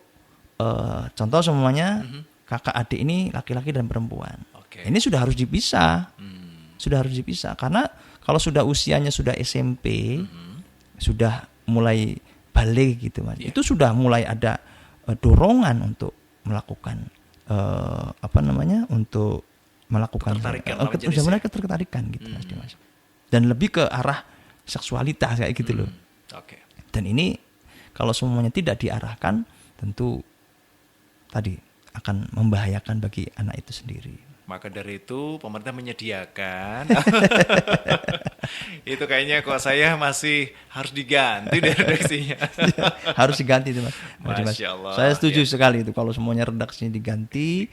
contoh semuanya kakak adik ini laki-laki dan perempuan. Ini sudah harus dipisah. Sudah harus dipisah karena kalau sudah usianya sudah SMP, sudah mulai balik gitu Mas. Itu sudah mulai ada dorongan untuk melakukan untuk melakukan ketertarikan gitu Mas. Dan lebih ke arah seksualitas kayak gitu loh. Dan ini kalau semuanya tidak diarahkan tentu tadi akan membahayakan bagi anak itu sendiri. Maka dari itu pemerintah menyediakan itu kayaknya kok saya masih harus diganti dari redaksinya. Harus diganti itu Mas. Masya Allah. Saya setuju sekali itu kalau semuanya redaksinya diganti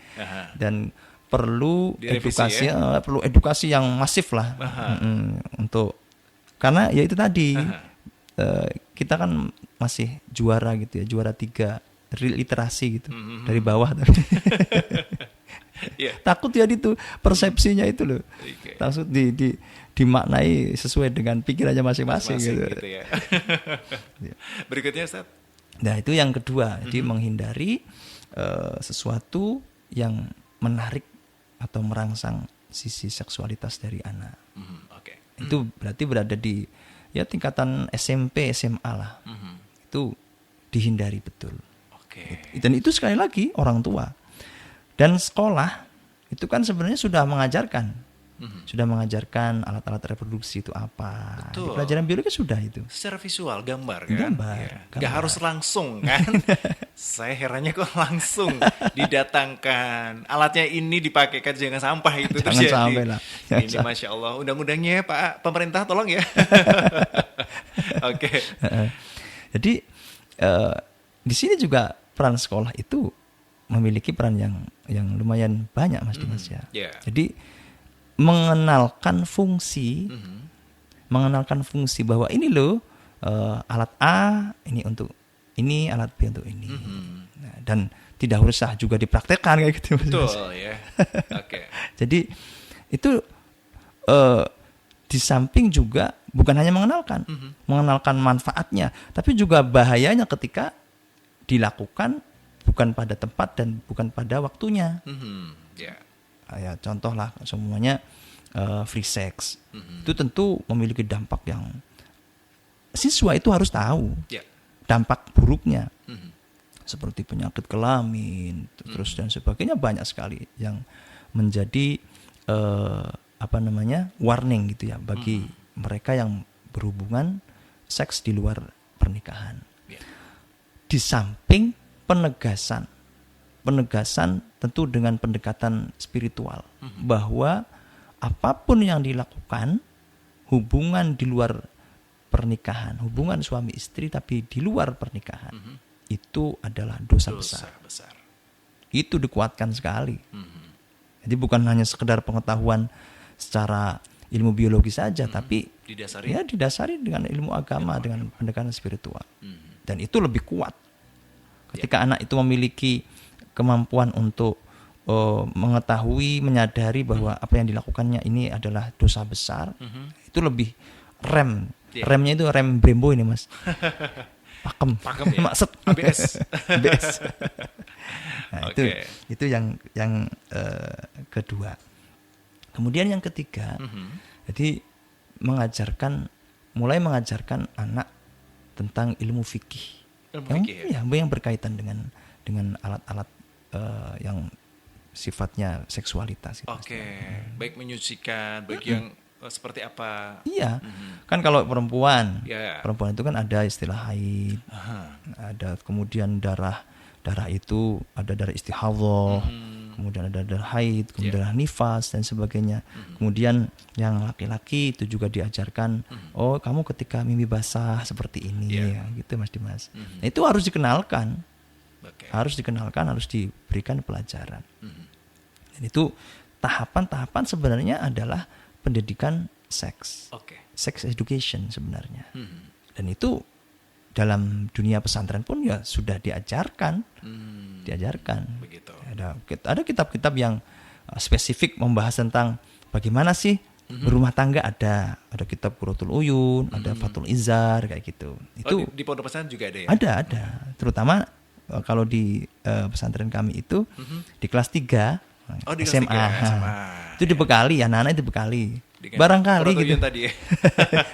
dan perlu direvisi, edukasi perlu edukasi yang masif lah untuk karena ya itu tadi kita kan masih juara gitu ya, juara 3 literasi gitu dari bawah tapi takut ya itu persepsinya itu loh. Takut dimaknai sesuai dengan pikirannya masing-masing gitu ya. Berikutnya Ustaz. Nah itu yang kedua, jadi menghindari sesuatu yang menarik atau merangsang sisi seksualitas dari anak. Itu berarti berada di ya tingkatan SMP SMA lah. Itu dihindari betul. Oke. Dan itu sekali lagi orang tua dan sekolah itu kan sebenarnya sudah mengajarkan alat-alat reproduksi itu apa. Betul. Di pelajaran biologi sudah itu. Secara visual gambar kan? Gambar, Ya. gambar. Gak harus langsung kan? Saya herannya kok langsung didatangkan. Alatnya ini dipakai kan, jangan sampai itu Jangan terjadi. sampai lah. Ini Masya Allah. Undang-undangnya Pak pemerintah tolong ya. Oke. Jadi di sini juga peran sekolah itu memiliki peran yang lumayan banyak Mas Dimas ya. Yeah. Jadi mengenalkan fungsi bahwa ini loh alat A ini untuk ini, alat B untuk ini. Nah, dan tidak usah juga dipraktekkan kayak gitu Mas. Betul ya. Oke. Jadi itu di samping juga bukan hanya mengenalkan manfaatnya, tapi juga bahayanya ketika dilakukan bukan pada tempat dan bukan pada waktunya. Yeah. Ya contoh lah semuanya free sex. Itu tentu memiliki dampak yang siswa itu harus tahu. Yeah. Dampak buruknya. Seperti penyakit kelamin, terus dan sebagainya, banyak sekali yang menjadi warning gitu ya bagi mereka yang berhubungan seks di luar pernikahan. Yeah. Di samping penegasan tentu dengan pendekatan spiritual bahwa apapun yang dilakukan, hubungan di luar pernikahan, hubungan suami istri tapi di luar pernikahan, itu adalah dosa besar. Itu dikuatkan sekali. Jadi bukan hanya sekedar pengetahuan secara ilmu biologi saja, tapi didasari dengan ilmu agama, dengan pendekatan spiritual. Dan itu lebih kuat. Ketika anak itu memiliki kemampuan untuk mengetahui, menyadari bahwa apa yang dilakukannya ini adalah dosa besar, itu lebih rem. Remnya itu rem Brembo ini Mas. Pakem ya? Maksud ABS. ABS. Nah, Okay. itu yang kedua. Kemudian yang ketiga, jadi mulai mengajarkan anak tentang ilmu fikih. Yang berkaitan dengan alat-alat yang sifatnya seksualitas. Oke. Baik menyucikan, baik yang seperti apa? Iya, kan kalau perempuan itu kan ada istilah haid, ada kemudian darah itu ada darah istihadhah, kemudian ada darah haid, kemudian darah nifas dan sebagainya. Kemudian yang laki-laki itu juga diajarkan, oh kamu ketika mimpi basah seperti ini, gitu Mas Dimas. Nah, itu harus dikenalkan, harus diberikan pelajaran. Dan itu tahapan-tahapan sebenarnya adalah pendidikan seks, sex education sebenarnya. Dan itu dalam dunia pesantren pun ya sudah diajarkan. Begitu. Ada kitab-kitab yang spesifik membahas tentang bagaimana sih berumah tangga. Ada kitab Qurratul Uyun, ada Fathul Izar kayak gitu. Itu di pondok pesantren juga ada ya? Ada. Terutama kalau di pesantren kami itu di kelas 3 di SMA. SMA. Itu dibekali, anak-anak dibekali. Barangkali gitu. Tadi ya.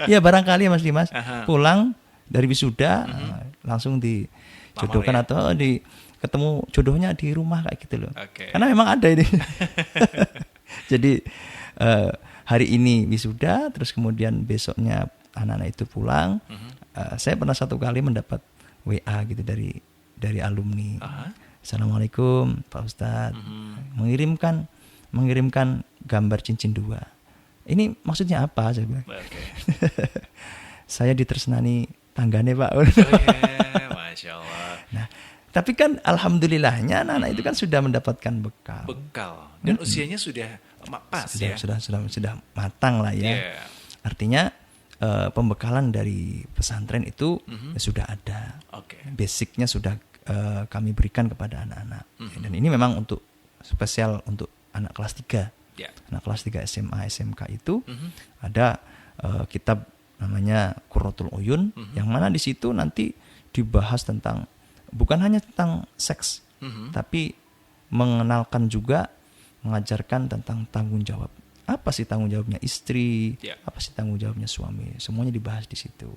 Ya barangkali Mas Dimas pulang dari wisuda langsung dijodohkan atau ketemu jodohnya di rumah kayak gitu loh. Karena memang ada ini. Jadi hari ini wisuda, terus kemudian besoknya anak-anak itu pulang. Saya pernah satu kali mendapat WA gitu dari alumni. Assalamualaikum Pak Ustadz, mengirimkan gambar cincin 2. Ini maksudnya apa? Saya bilang. Saya ditersenani tanggane Pak. Masya Allah. Nah, tapi kan alhamdulillahnya anak-anak itu kan sudah mendapatkan bekal. Dan usianya sudah pas ya. Sudah matang lah ya. Artinya pembekalan dari pesantren itu sudah ada. Basicnya sudah kami berikan kepada anak-anak. Dan ini memang untuk spesial untuk anak kelas 3. Anak kelas 3 SMA, SMK itu ada kitab namanya Qurratul Uyun, yang mana di situ nanti dibahas tentang bukan hanya tentang seks, tapi mengenalkan juga, mengajarkan tentang tanggung jawab. Apa sih tanggung jawabnya istri? Apa sih tanggung jawabnya suami? Semuanya dibahas di situ.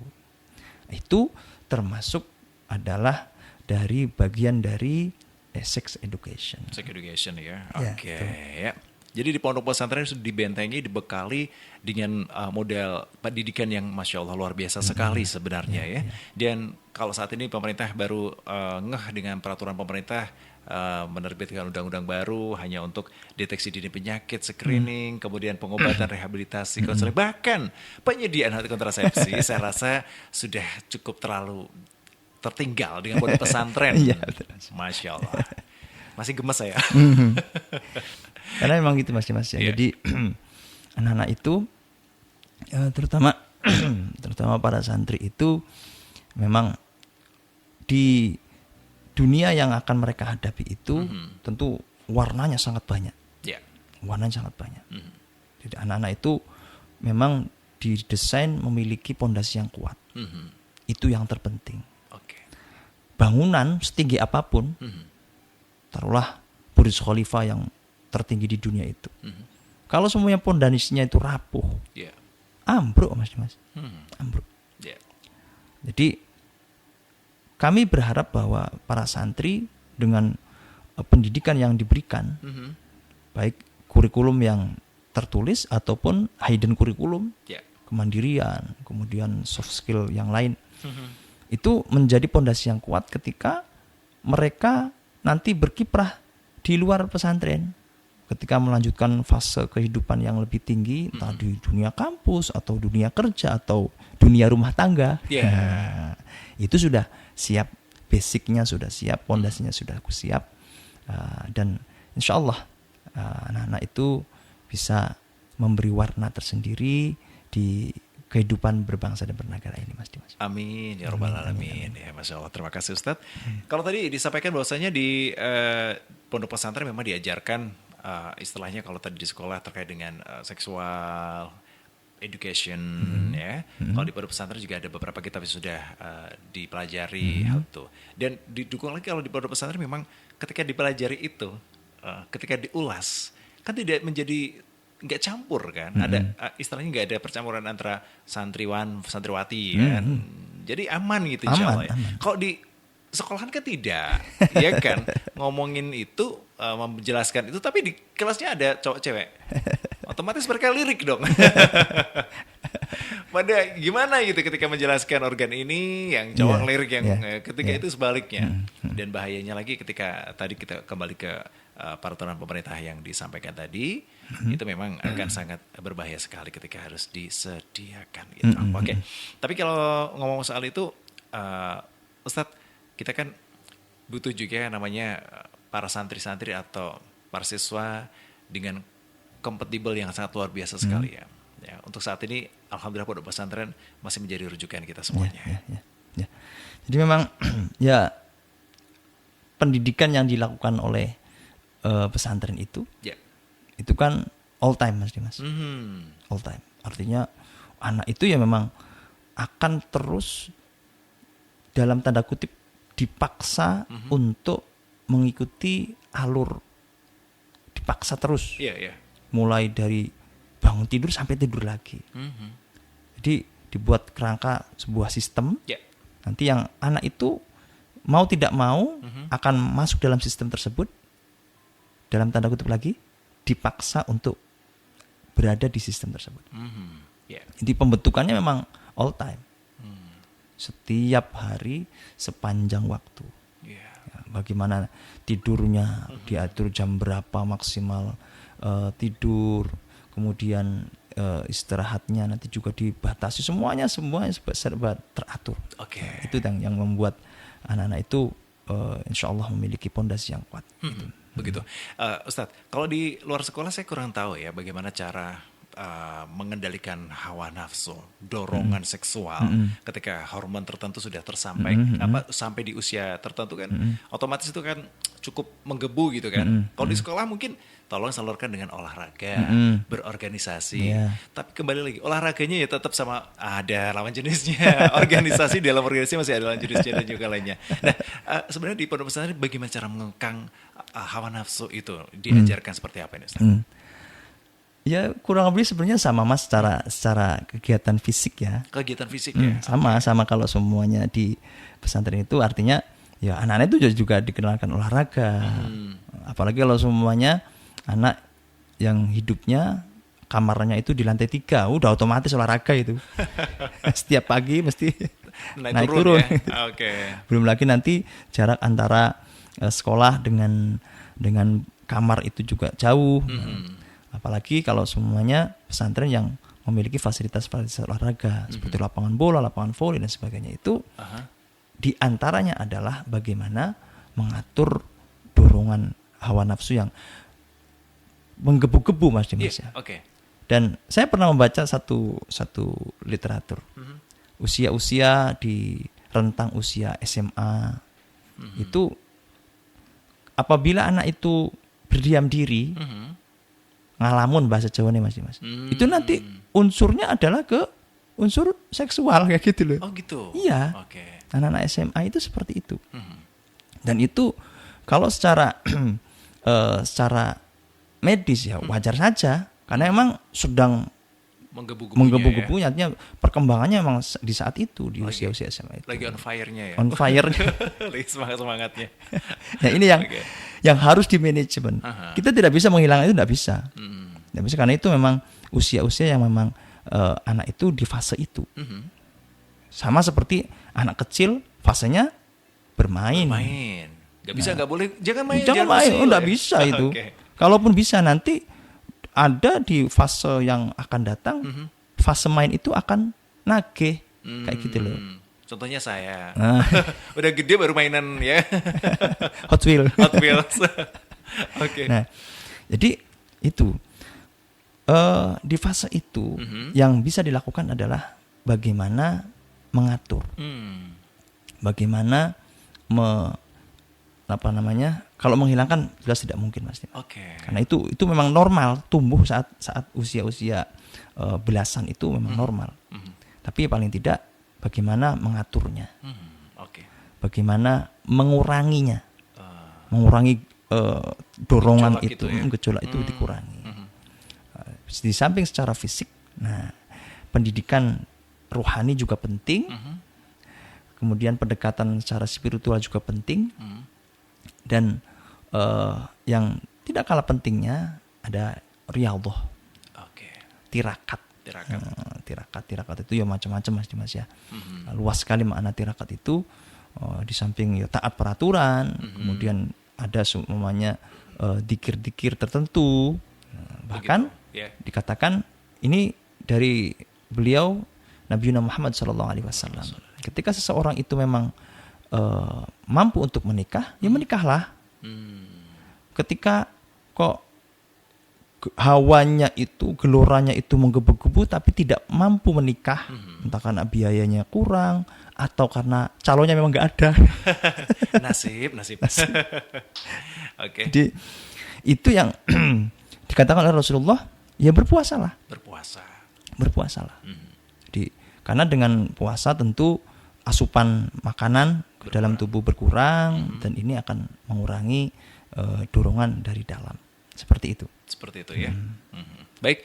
Itu termasuk adalah dari bagian dari sex education. Sex education ya. Ya, Oke, betul. ya. Jadi di pondok pesantren sudah dibentengi, dibekali dengan model pendidikan yang Masya Allah luar biasa sekali sebenarnya ya. Dan kalau saat ini pemerintah baru ngeh dengan peraturan pemerintah menerbitkan undang-undang baru hanya untuk deteksi dini penyakit, screening, kemudian pengobatan, rehabilitasi, konseling, bahkan penyediaan hati kontrasepsi, saya rasa sudah cukup terlalu tertinggal dengan pondok pesantren. Iya, betul. Masya Allah. Masih gemes saya. Karena memang gitu Mas Dimas ya. Iya. Jadi anak-anak itu terutama terutama para santri itu memang di dunia yang akan mereka hadapi itu tentu warnanya sangat banyak. Ya. Warnanya sangat banyak. Jadi anak-anak itu memang didesain memiliki pondasi yang kuat. Itu yang terpenting. Oke. Bangunan setinggi apapun, taruhlah Burj Khalifa yang tertinggi di dunia itu. Kalau semuanya pondasinya itu rapuh, Ya. ambruk Mas Dimas. Ambruk. Ya. Jadi kami berharap bahwa para santri dengan pendidikan yang diberikan, baik kurikulum yang tertulis ataupun hidden kurikulum, Ya. kemandirian, kemudian soft skill yang lain, itu menjadi pondasi yang kuat ketika mereka nanti berkiprah di luar pesantren. Ketika melanjutkan fase kehidupan yang lebih tinggi, entah di dunia kampus atau dunia kerja atau dunia rumah tangga, Ya. itu sudah siap, basicnya sudah siap, pondasinya sudah siap, dan insya Allah anak-anak itu bisa memberi warna tersendiri di kehidupan berbangsa dan bernegara ini, Mas Dimas. Amin ya rabbal alamin. Ya, Masya Allah. Terima kasih Ustadz. Kalau tadi disampaikan bahwasanya di pondok pesantren memang diajarkan istilahnya kalau tadi di sekolah terkait dengan seksual education ya. Kalau di pondok pesantren juga ada beberapa kitab yang sudah dipelajari hal itu. Dan didukung lagi kalau di pondok pesantren memang ketika dipelajari itu, ketika diulas kan tidak menjadi nggak campur kan. Ada istilahnya nggak ada percampuran antara santriwan santriwati kan. Jadi aman gitu insya Allah. Ya. Kalau di sekolahan kan tidak, ya kan ngomongin itu menjelaskan itu, tapi di kelasnya ada cowok cewek, otomatis mereka lirik dong. Pada gimana gitu ketika menjelaskan organ ini yang cowok lirik yang ketika itu sebaliknya. Dan bahayanya lagi ketika tadi kita kembali ke peraturan pemerintah yang disampaikan tadi, itu memang akan sangat berbahaya sekali ketika harus disediakan gitu. Oke. Tapi kalau ngomong soal itu, Ustadz, kita kan butuh juga namanya para santri-santri atau para siswa dengan kompatibel yang sangat luar biasa sekali ya. Ya, untuk saat ini alhamdulillah pondok pesantren masih menjadi rujukan kita semuanya. Ya. Jadi memang ya pendidikan yang dilakukan oleh pesantren itu kan all time Mas Dimas. All time. Artinya anak itu ya memang akan terus dalam tanda kutip dipaksa untuk mengikuti alur, dipaksa terus. Mulai dari bangun tidur sampai tidur lagi. Jadi dibuat kerangka sebuah sistem. Nanti yang anak itu mau tidak mau akan masuk dalam sistem tersebut. Dalam tanda kutip lagi dipaksa untuk berada di sistem tersebut. Jadi pembentukannya memang all time. Setiap hari sepanjang waktu. Ya, bagaimana tidurnya diatur jam berapa maksimal tidur, kemudian istirahatnya nanti juga dibatasi, semuanya serba teratur. Itu yang membuat anak-anak itu insya Allah memiliki pondasi yang kuat. Begitu. Ustadz, kalau di luar sekolah saya kurang tahu ya bagaimana cara mengendalikan hawa nafsu, dorongan seksual ketika hormon tertentu sudah sampai di usia tertentu kan, otomatis itu kan cukup menggebu gitu kan. Kalau di sekolah mungkin tolong salurkan dengan olahraga, berorganisasi. Tapi kembali lagi olahraganya ya tetap sama ada lawan jenisnya. Organisasi dalam organisasi masih ada lawan jenisnya dan juga lainnya. Nah, sebenarnya di pondok pesantren bagaimana cara mengekang hawa nafsu itu diajarkan seperti apa ini Ustaz? Ya kurang lebih sebenarnya sama Mas secara kegiatan fisik ya. Kegiatan fisik ya. Sama kalau semuanya di pesantren itu artinya Ya anak-anak itu juga dikenalkan olahraga. Apalagi kalau semuanya anak yang hidupnya kamarnya itu di lantai 3, udah otomatis olahraga itu. Setiap pagi mesti naik turun. Ya? Oke. Belum lagi nanti jarak antara sekolah dengan kamar itu juga jauh. Apalagi kalau semuanya pesantren yang memiliki fasilitas-fasilitas olahraga seperti lapangan bola, lapangan voli dan sebagainya itu. Di antaranya adalah bagaimana mengatur dorongan hawa nafsu yang menggebu-gebu, Mas Dimas ya. Oke. Dan saya pernah membaca satu literatur. Usia-usia di rentang usia SMA itu apabila anak itu berdiam diri, ngalamun bahasa Jawa nih Mas Dimas. Itu nanti unsurnya adalah ke unsur seksual kayak gitu loh. Oh gitu. Iya. Oke. Anak-anak SMA itu seperti itu. Dan itu kalau secara secara medis ya wajar saja karena emang sedang menggebu-gebunya, artinya perkembangannya emang di saat itu di usia-usia SMA itu. Lagi on fire-nya ya. On fire. Lagi semangat-semangatnya. Ya ini yang harus di manajemen. Kita tidak bisa menghilangkan itu, tidak bisa. Tidak bisa karena itu memang usia-usia yang memang anak itu di fase itu. Sama seperti anak kecil fasenya bermain. Gak bisa, gak boleh, jangan main. Jangan main, nggak bisa itu. Kalaupun bisa nanti ada di fase yang akan datang, fase main itu akan nagih kayak gitu loh. Contohnya saya, udah gede baru mainan ya. Hot Wheels. Oke. Nah, jadi itu di fase itu yang bisa dilakukan adalah bagaimana mengatur, bagaimana kalau menghilangkan jelas tidak mungkin Mas. Karena itu memang normal tumbuh saat usia belasan itu memang normal. Tapi paling tidak bagaimana mengaturnya, bagaimana menguranginya, mengurangi dorongan gejolak itu dikurangi. Di samping secara fisik, nah pendidikan rohani juga penting. Kemudian pendekatan secara spiritual juga penting. Dan yang tidak kalah pentingnya ada riyadhah. Tirakat. Tirakat itu ya macam-macam Mas Dimas ya. Luas sekali makna tirakat itu. Di samping ya taat peraturan, kemudian ada semuanya dikir-dikir tertentu. Bahkan dikatakan ini dari beliau Nabi Muhammad SAW. Ketika seseorang itu memang mampu untuk menikah, ya menikahlah. Ketika kok hawanya itu, geloranya itu menggebu-gebu tapi tidak mampu menikah, entah karena biayanya kurang atau karena calonnya memang nggak ada. Nasib. Oke. Jadi itu yang dikatakan oleh Rasulullah, ya berpuasalah. Jadi karena dengan puasa tentu asupan makanan ke dalam tubuh berkurang dan ini akan mengurangi dorongan dari dalam. Seperti itu ya. Baik,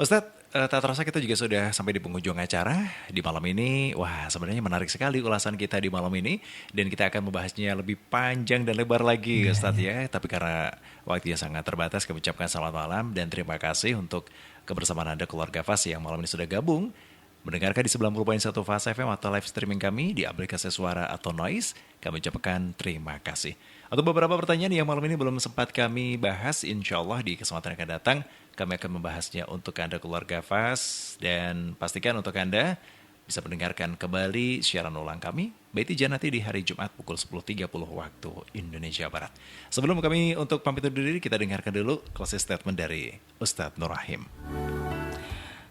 Ustadz, tak terasa kita juga sudah sampai di penghujung acara di malam ini. Wah, sebenarnya menarik sekali ulasan kita di malam ini dan kita akan membahasnya lebih panjang dan lebar lagi, Ustadz ya. Tapi karena waktunya sangat terbatas, kami ucapkan selamat malam dan terima kasih untuk kebersamaan Anda keluarga FAS yang malam ini sudah gabung mendengarkan di 90.1 FAS FM atau live streaming kami di aplikasi Suara atau Noise. Kami ucapkan terima kasih. Untuk beberapa pertanyaan yang malam ini belum sempat kami bahas, insya Allah di kesempatan yang akan datang kami akan membahasnya untuk Anda keluarga FAS. Dan pastikan untuk Anda bisa mendengarkan kembali siaran ulang kami Baiti Janati di hari Jumat pukul 10.30 waktu Indonesia Barat. Sebelum kami untuk pamit undur diri, kita dengarkan dulu closing statement dari Ustadz Nur Rahim.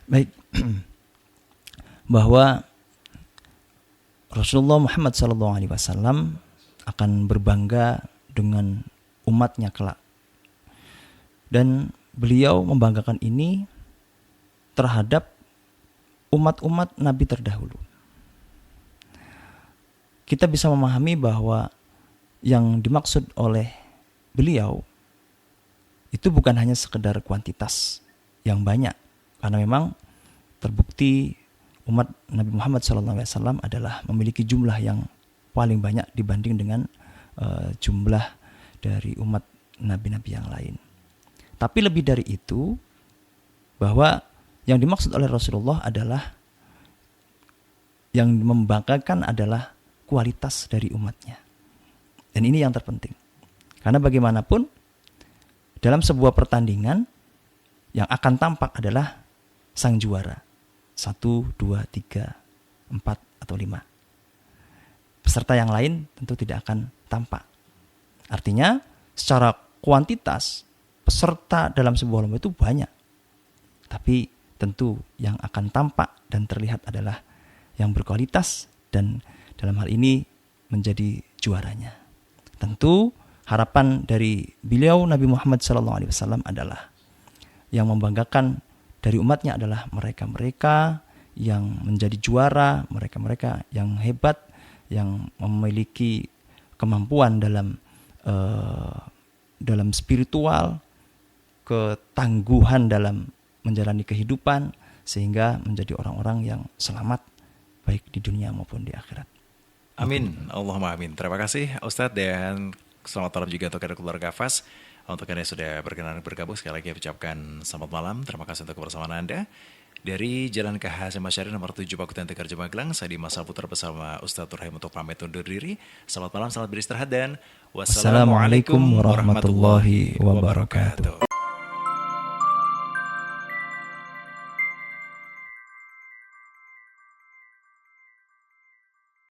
Baik, bahwa Rasulullah Muhammad SAW akan berbangga dengan umatnya kelak. Dan beliau membanggakan ini terhadap umat-umat Nabi terdahulu. Kita bisa memahami bahwa yang dimaksud oleh beliau itu bukan hanya sekedar kuantitas yang banyak. Karena memang terbukti umat Nabi Muhammad SAW adalah memiliki jumlah yang paling banyak dibanding dengan jumlah dari umat nabi-nabi yang lain. Tapi lebih dari itu, bahwa yang dimaksud oleh Rasulullah adalah, yang membanggakan adalah kualitas dari umatnya. Dan ini yang terpenting. Karena bagaimanapun dalam sebuah pertandingan yang akan tampak adalah sang juara. 1, 2, 3, 4, atau 5. Peserta yang lain tentu tidak akan tampak. Artinya secara kuantitas peserta dalam sebuah lomba itu banyak. Tapi tentu yang akan tampak dan terlihat adalah yang berkualitas dan dalam hal ini menjadi juaranya. Tentu harapan dari beliau Nabi Muhammad SAW adalah yang membanggakan dari umatnya adalah mereka-mereka yang menjadi juara, mereka-mereka yang hebat, yang memiliki kemampuan dalam spiritual, ketangguhan dalam menjalani kehidupan, sehingga menjadi orang-orang yang selamat baik di dunia maupun di akhirat. Amin, Allahumma amin. Terima kasih Ustadz, dan selamat malam juga untuk keluarga FAS. Untuk Anda yang sudah berkenan bergabung, sekali lagi ucapkan selamat malam. Terima kasih untuk kebersamaan Anda. Dari Jalan KH Hasyim Asy'ari nomor 7 Pakutan Tegarjo Magelang, saya Dimas Saputra bersama Ustadz Turhaim untuk pamit undur diri. Selamat malam, selamat beristirahat, dan wassalamualaikum warahmatullahi wabarakatuh.